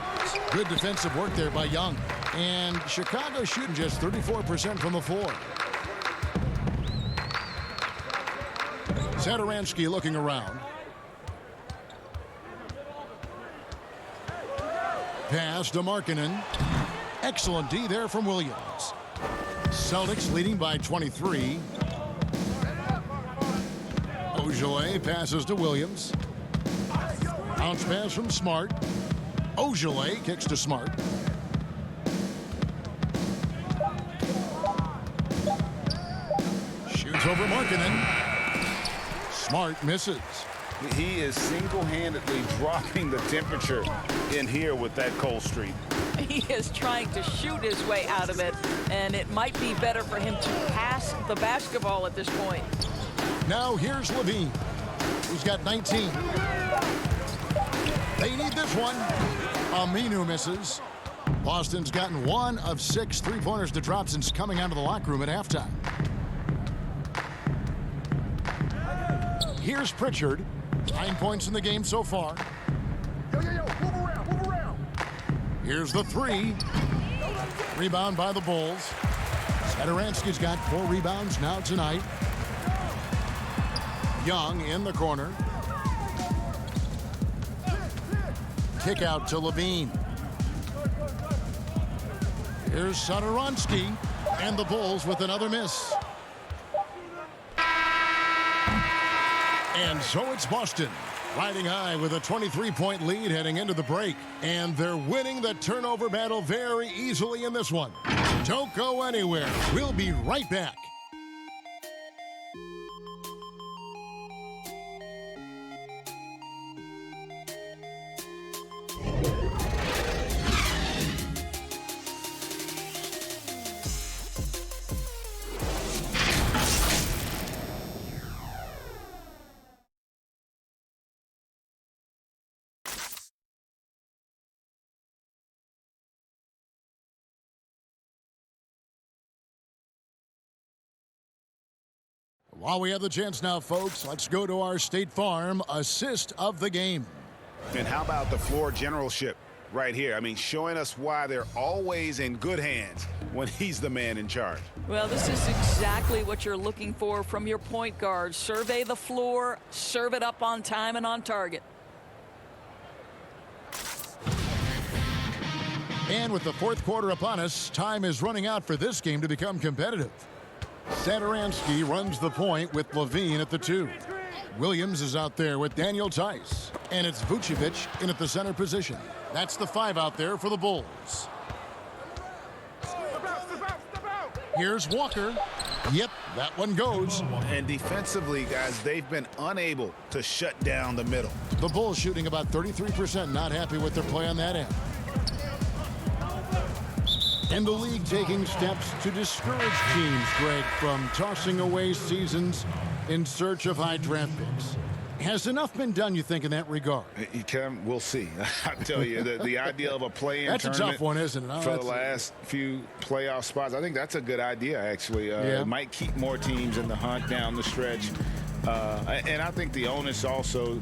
Good defensive work there by Young. And Chicago shooting just 34% from the floor. Satoransky looking around. Pass to Markkanen. Excellent D there from Williams. Celtics leading by 23. Ogilvy passes to Williams. Bounce pass from Smart. Ogilvy kicks to Smart. Shoots over Markkanen. Smart misses.
He is single-handedly dropping the temperature in here with that cold streak.
He is trying to shoot his way out of it, and it might be better for him to pass the basketball at this point.
Now here's Levine, who's got 19. They need this one. Aminu misses. Boston's gotten 1 of 6 three-pointers to drop since coming out of the locker room at halftime. Here's Pritchard. 9 points in the game so far. Here's the three. Rebound by the Bulls. Satoransky's got 4 rebounds now tonight. Young in the corner. Kick out to Levine. Here's Satoransky, and the Bulls with another miss. And so it's Boston, riding high with a 23-point lead heading into the break. And they're winning the turnover battle very easily in this one. Don't go anywhere. We'll be right back. While we have the chance now, folks, let's go to our State Farm assist of the game.
And how about the floor generalship right here? I mean, showing us why they're always in good hands when he's the man in charge.
Well, this is exactly what you're looking for from your point guard. Survey the floor, serve it up on time and on target.
And with the fourth quarter upon us, time is running out for this game to become competitive. Satoransky runs the point with Levine at the 2. Williams is out there with Daniel Tice. And it's Vucevic in at the center position. That's the 5 out there for the Bulls. Here's Walker. Yep, that one goes.
And defensively, guys, they've been unable to shut down the middle.
The Bulls shooting about 33%, not happy with their play on that end. And the league taking steps to discourage teams, Greg, from tossing away seasons in search of high draft picks. Has enough been done, you think, in that regard?
We'll see. I tell you, the idea of a play-in
tournament. That's a tough one, isn't it?
For the last few playoff spots, I think that's a good idea, actually. It might keep more teams in the hunt down the stretch. And I think the onus also,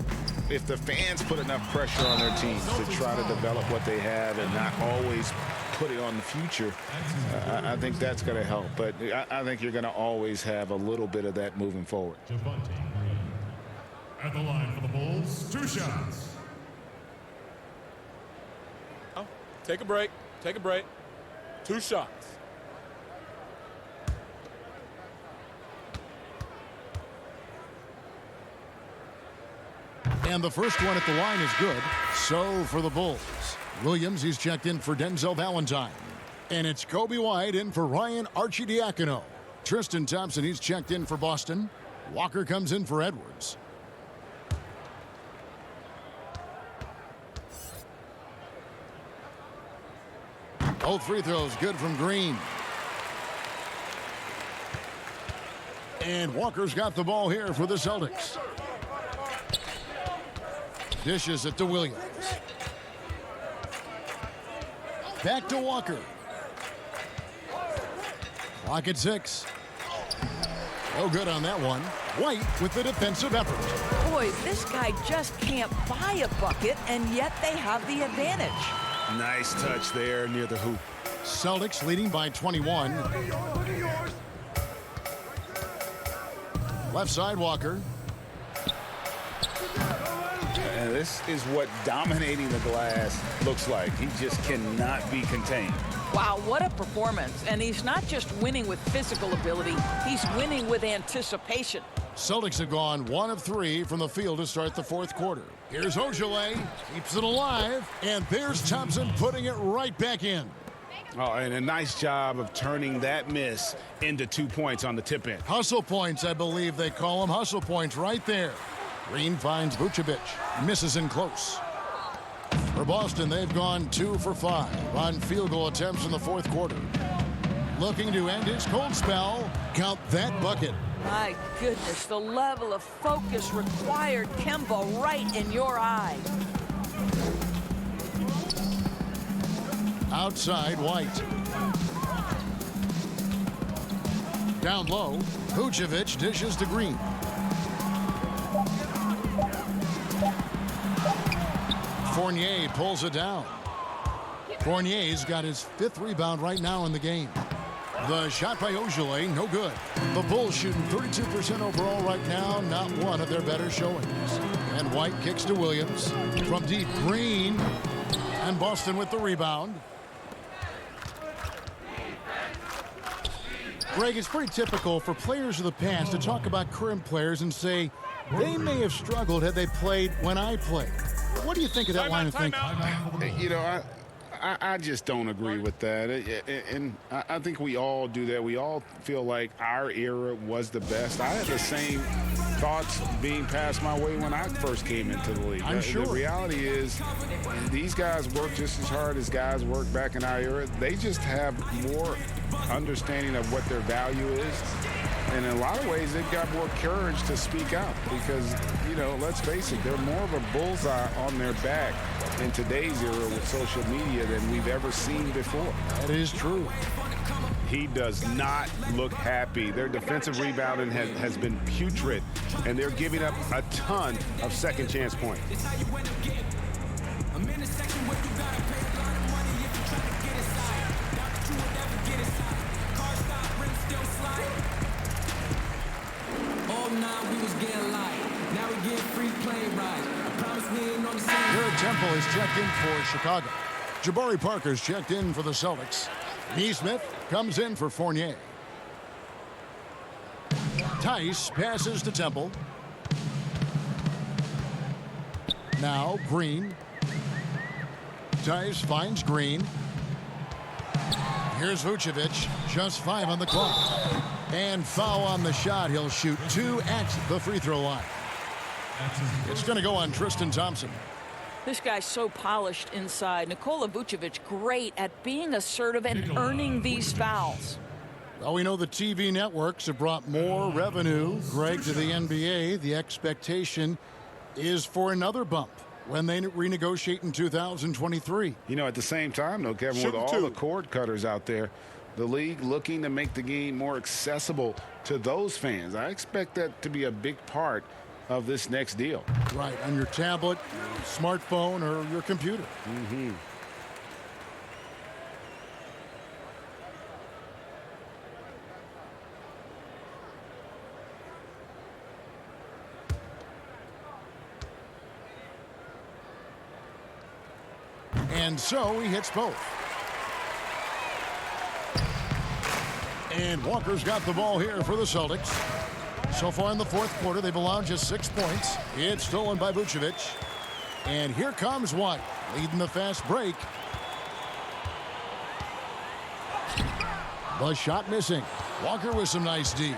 if the fans put enough pressure on their teams to try to develop what they have and not always put it on the future, I think that's going to help. But I think you're going to always have a little bit of that moving forward.
At the line for the Bulls, 2 shots.
Oh, take a break. Take a break. 2 shots.
And the first one at the line is good. So for the Bulls, Williams, he's checked in for Denzel Valentine. And it's Kobe White in for Ryan Arcidiacono. Tristan Thompson, he's checked in for Boston. Walker comes in for Edwards. Both free throws good from Green. And Walker's got the ball here for the Celtics. Dishes it to Williams. Back to Walker. Clock at 6. No good on that one. White with the defensive effort.
Boy, this guy just can't buy a bucket, and yet they have the advantage.
Nice touch there near the hoop.
Celtics leading by 21. Left side, Walker.
And this is what dominating the glass looks like. He just cannot be contained.
Wow, what a performance. And he's not just winning with physical ability, he's winning with anticipation.
Celtics have gone 1 of 3 from the field to start the fourth quarter. Here's Ojale, keeps it alive, and there's Thompson putting it right back in.
Oh, and a nice job of turning that miss into 2 points on the tip in.
Hustle points, I believe they call them. Hustle points right there. Green finds Vucevic, misses in close. For Boston, they've gone 2 for 5 on field goal attempts in the fourth quarter. Looking to end his cold spell, count that bucket.
My goodness, the level of focus required. Kemba right in your eye.
Outside, White. Down low, Vucevic dishes to Green. Fournier pulls it down. Fournier's got his 5th rebound right now in the game. The shot by Ojale, no good. The Bulls shooting 32% overall right now, not one of their better showings. And White kicks to Williams. From deep, Green. And Boston with the rebound. Greg, it's pretty typical for players of the past to talk about current players and say, they may have struggled had they played when I played. What do you think of that line of thinking?
You know, I just don't agree with that. And I think we all do that. We all feel like our era was the best. I had the same thoughts being passed my way when I first came into the league.
I'm sure.
The reality is these guys work just as hard as guys worked back in our era. They just have more understanding of what their value is. And in a lot of ways, they've got more courage to speak out because, you know, let's face it, they're more of a bullseye on their back in today's era with social media than we've ever seen before.
That is true.
He does not look happy. Their defensive rebounding has been putrid, and they're giving up a ton of second chance points.
Garrett Temple is checked in for Chicago. Jabari Parker's checked in for the Celtics. Neesmith comes in for Fournier. Tice passes to Temple. Now Green. Tice finds Green. Here's Vucevic. Just 5 on the clock. And foul on the shot. He'll shoot 2 at the free throw line. It's going to go on Tristan Thompson.
This guy's so polished inside. Nikola Vucevic, great at being assertive and earning these fouls.
Well, we know the TV networks have brought more revenue, Greg, to the NBA. The expectation is for another bump when they renegotiate in 2023.
You know, at the same time, though, Kevin, with all the cord cutters out there, the league looking to make the game more accessible to those fans. I expect that to be a big part of this next deal.
Right, on your tablet, smartphone, or your computer.
Mm-hmm.
And so he hits both. And Walker's got the ball here for the Celtics. So far in the fourth quarter, they've allowed just 6 points. It's stolen by Vucevic. And here comes White, leading the fast break. The shot missing. Walker with some nice D.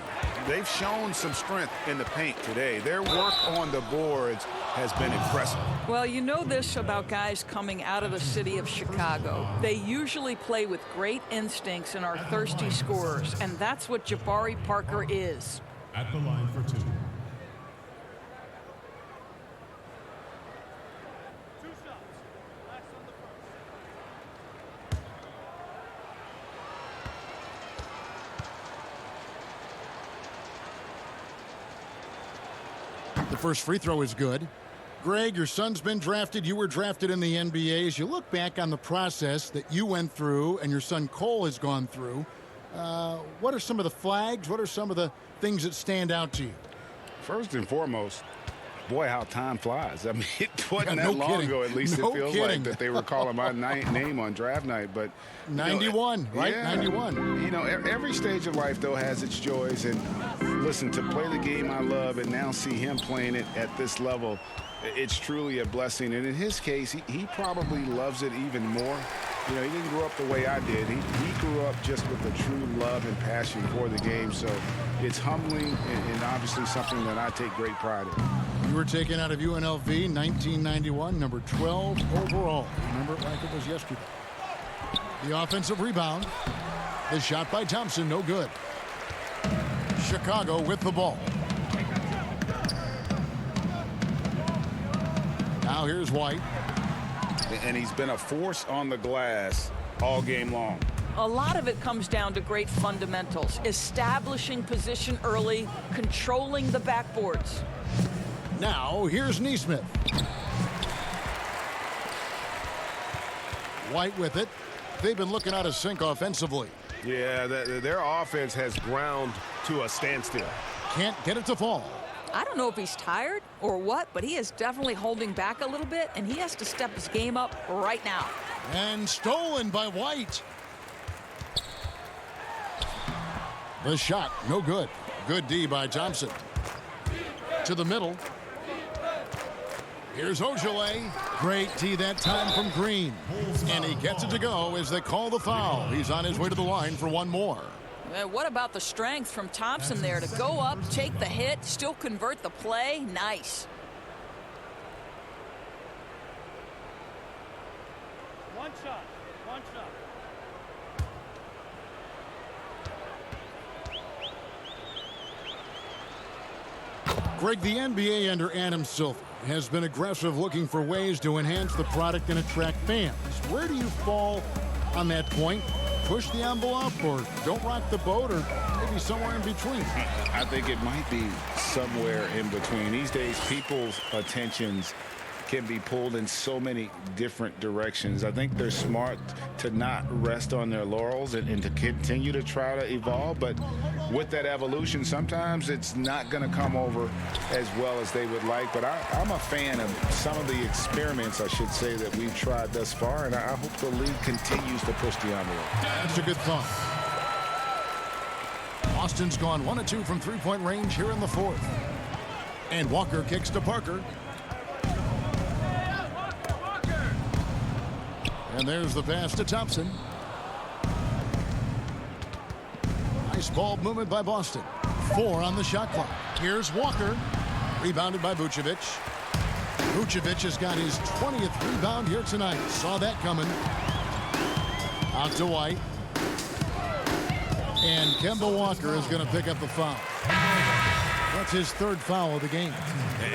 They've shown some strength in the paint today. Their work on the boards has been impressive.
Well, you know this about guys coming out of the city of Chicago. They usually play with great instincts and are thirsty scorers, and that's what Jabari Parker is.
At the line for 2.
The first free throw is good. Greg, your son's been drafted. You were drafted in the NBA. As you look back on the process that you went through and your son Cole has gone through, what are some of the flags? What are some of the things that stand out to you?
First and foremost, boy, how time flies. I mean, it wasn't that long
kidding.
ago, at least
No
it feels
kidding.
like, that they were calling my name on draft night. But
91, right?
Yeah,
91.
You know, every stage of life, though, has its joys. And listen, to play the game I love and now see him playing it at this level, it's truly a blessing. And in his case, he probably loves it even more. You know, he didn't grow up the way I did. He grew up just with a true love and passion for the game. So it's humbling and obviously something that I take great pride in.
You were taken out of UNLV 1991, number 12 overall. Remember it like it was yesterday. The offensive rebound. The shot by Thompson, no good. Chicago with the ball. Now here's White.
And he's been a force on the glass all game long.
A lot of it comes down to great fundamentals, establishing position early, controlling the backboards.
Now here's Neesmith. White with it. They've been looking out of sync offensively.
Yeah, their offense has ground to a standstill.
Can't get it to fall.
I don't know if he's tired or what, but he is definitely holding back a little bit, and he has to step his game up right now.
And stolen by White. The shot, no good. Good D by Thompson. To the middle. Here's Ojale. Great D that time from Green. And he gets it to go as they call the foul. He's on his way to the line for one more.
What about the strength from Thompson there to go up, take the hit, still convert the play? Nice.
One shot.
Greg, the NBA under Adam Silver has been aggressive looking for ways to enhance the product and attract fans. Where do you fall on that point? Push the envelope or don't rock the boat or maybe somewhere in between?
I think it might be somewhere in between. These days, people's attentions can be pulled in so many different directions. I think they're smart to not rest on their laurels and to continue to try to evolve. But with that evolution, sometimes it's not going to come over as well as they would like. But I'm a fan of some of the experiments, I should say, that we've tried thus far. And I hope the league continues to push the envelope.
That's a good thought. Boston's gone 1 of 2 from three-point range here in the fourth. And Walker kicks to Parker. And there's the pass to Thompson. Nice ball movement by Boston. 4 on the shot clock. Here's Walker. Rebounded by Vucevic. Vucevic has got his 20th rebound here tonight. Saw that coming. Out to White. And Kemba Walker is going to pick up the foul. That's his 3rd foul of the game.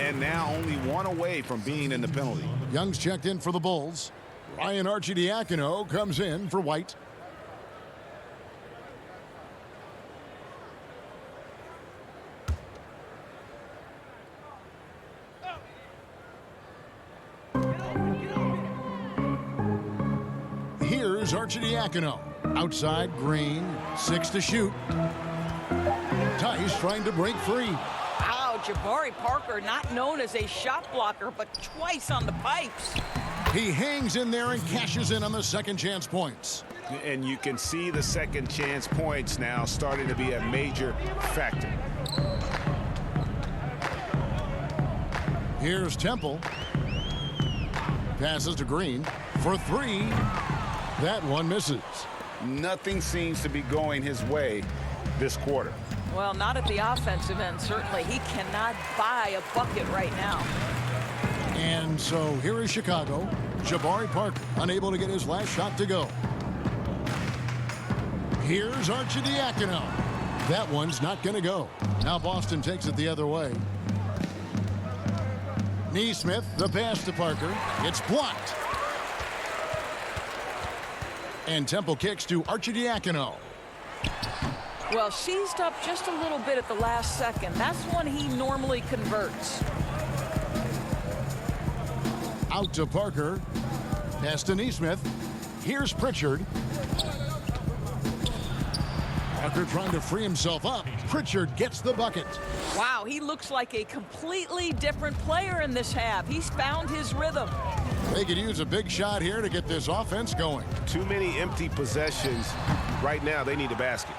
And now only 1 away from being in the penalty.
Young's checked in for the Bulls. Ryan Arcidiacono comes in for White. Here's Arcidiacono. Outside, Green. 6 to shoot. Tice trying to break free.
Wow, Jabari Parker, not known as a shot blocker, but twice on the pipes.
He hangs in there and cashes in on the second chance points.
And you can see the second chance points now starting to be a major factor.
Here's Temple. Passes to Green for 3. That one misses.
Nothing seems to be going his way this quarter.
Well, not at the offensive end, certainly. He cannot buy a bucket right now.
And so here is Chicago. Jabari Parker unable to get his last shot to go. Here's Arcidiacono. That one's not going to go. Now Boston takes it the other way. Neesmith, the pass to Parker. It's blocked. And Temple kicks to Arcidiacono.
Well, seized up just a little bit at the last second. That's when he normally converts.
Out to Parker. Pass to Neesmith. Here's Pritchard. Parker trying to free himself up. Pritchard gets the bucket.
Wow, he looks like a completely different player in this half. He's found his rhythm.
They could use a big shot here to get this offense going.
Too many empty possessions. Right now, they need a basket.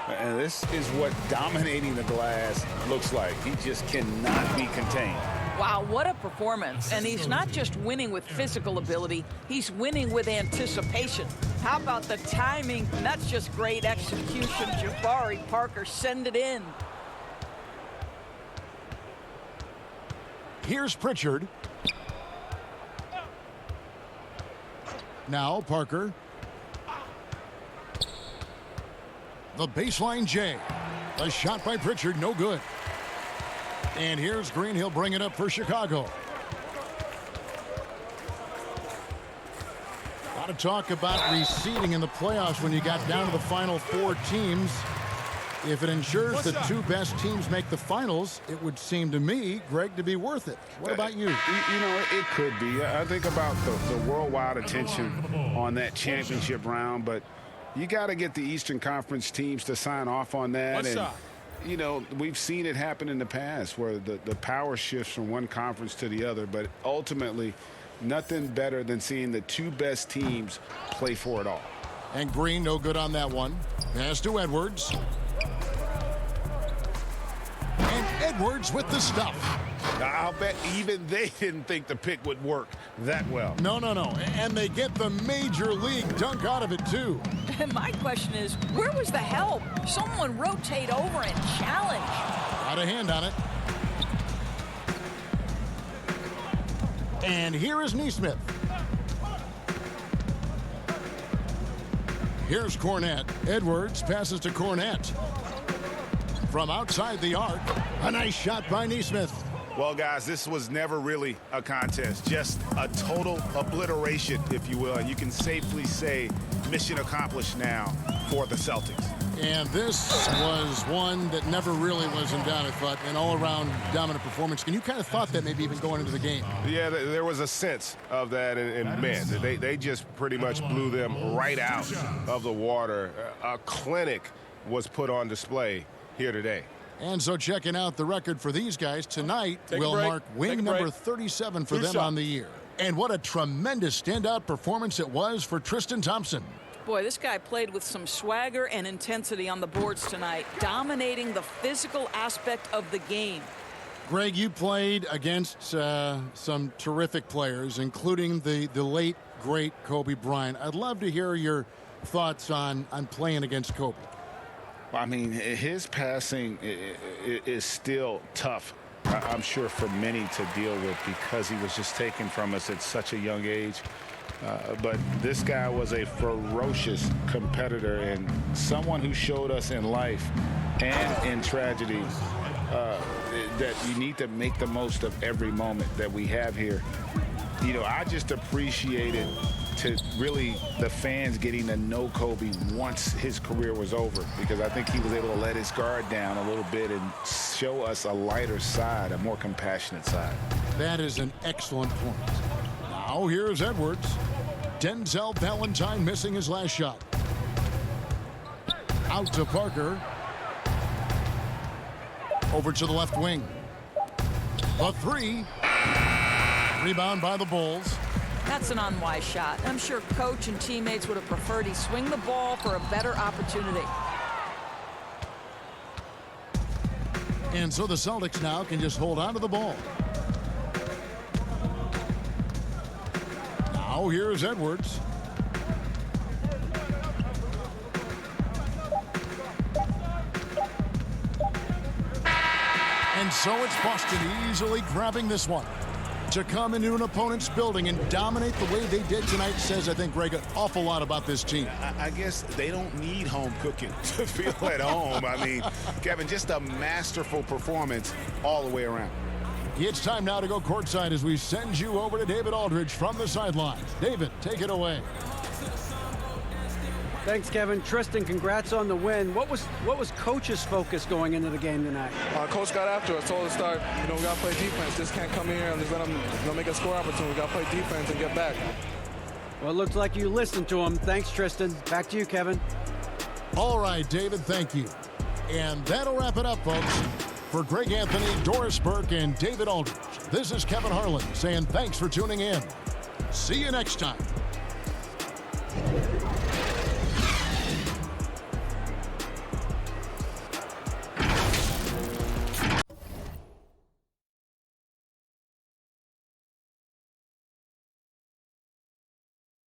And this is what dominating the glass looks like. He just cannot be contained.
Wow, what a performance. And he's not just winning with physical ability, he's winning with anticipation. How about the timing? That's just great execution. Jabari Parker, send it in.
Here's Pritchard. Now Parker. The baseline J. A shot by Pritchard, no good. And here's Green. He'll bring it up for Chicago. A lot of talk about reseeding in the playoffs when you got down to the final 4 teams. If it ensures the two best teams make the finals, it would seem to me, Greg, to be worth it. What about you?
You know, it could be. I think about the worldwide attention on that championship round, but you got to get the Eastern Conference teams to sign off on that. You know, we've seen it happen in the past where the power shifts from one conference to the other, but ultimately nothing better than seeing the two best teams play for it all.
And Green, no good on that one. Pass to Edwards. And Edwards with the stuff.
I'll bet even they didn't think the pick would work that well.
No. And they get the major league dunk out of it, too.
My question is, where was the help? Someone rotate over and challenge.
Got a hand on it. And here is Neesmith. Here's Cornette. Edwards passes to Cornette. From outside the arc, a nice shot by Neesmith.
Well, guys, this was never really a contest, just a total obliteration, if you will. And you can safely say mission accomplished now for the Celtics.
And this was one that never really was in doubt, I thought, an all-around dominant performance. And you kind of thought that maybe even going into the game.
Yeah, there was a sense of that. And man, they just pretty much blew them right out of the water. A clinic was put on display here today.
And so checking out the record for these guys tonight will mark win number 37 for them on the year. And what a tremendous standout performance it was for Tristan Thompson.
Boy, this guy played with some swagger and intensity on the boards tonight, dominating the physical aspect of the game.
Greg, you played against some terrific players, including the late, great Kobe Bryant. I'd love to hear your thoughts on playing against Kobe.
I mean, his passing is still tough, I'm sure, for many to deal with because he was just taken from us at such a young age. But this guy was a ferocious competitor and someone who showed us in life and in tragedy that you need to make the most of every moment that we have here. You know, I just appreciated to really the fans getting to know Kobe once his career was over, because I think he was able to let his guard down a little bit and show us a lighter side, a more compassionate side.
That is an excellent point. Now here's Edwards. Denzel Valentine missing his last shot. Out to Parker. Over to the left wing. A three. Rebound by the Bulls.
That's an unwise shot. I'm sure coach and teammates would have preferred he swing the ball for a better opportunity.
And so the Celtics now can just hold on to the ball. Now here's Edwards. And so it's Boston easily grabbing this one. To come into an opponent's building and dominate the way they did tonight says, I think, Greg, an awful lot about this team.
I guess they don't need home cooking to feel at home. I mean, Kevin, just a masterful performance all the way around.
It's time now to go courtside as we send you over to David Aldridge from the sidelines. David, take it away.
Thanks, Kevin. Tristan, congrats on the win. What was Coach's focus going into the game tonight?
Coach got after us, told us to start, we got to play defense. Just can't come in here and just let them make a score opportunity. We got to play defense and get back.
Well, it looks like you listened to him. Thanks, Tristan. Back to you, Kevin.
All right, David, thank you. And that'll wrap it up, folks. For Greg Anthony, Doris Burke, and David Aldridge, this is Kevin Harlan saying thanks for tuning in. See you next time.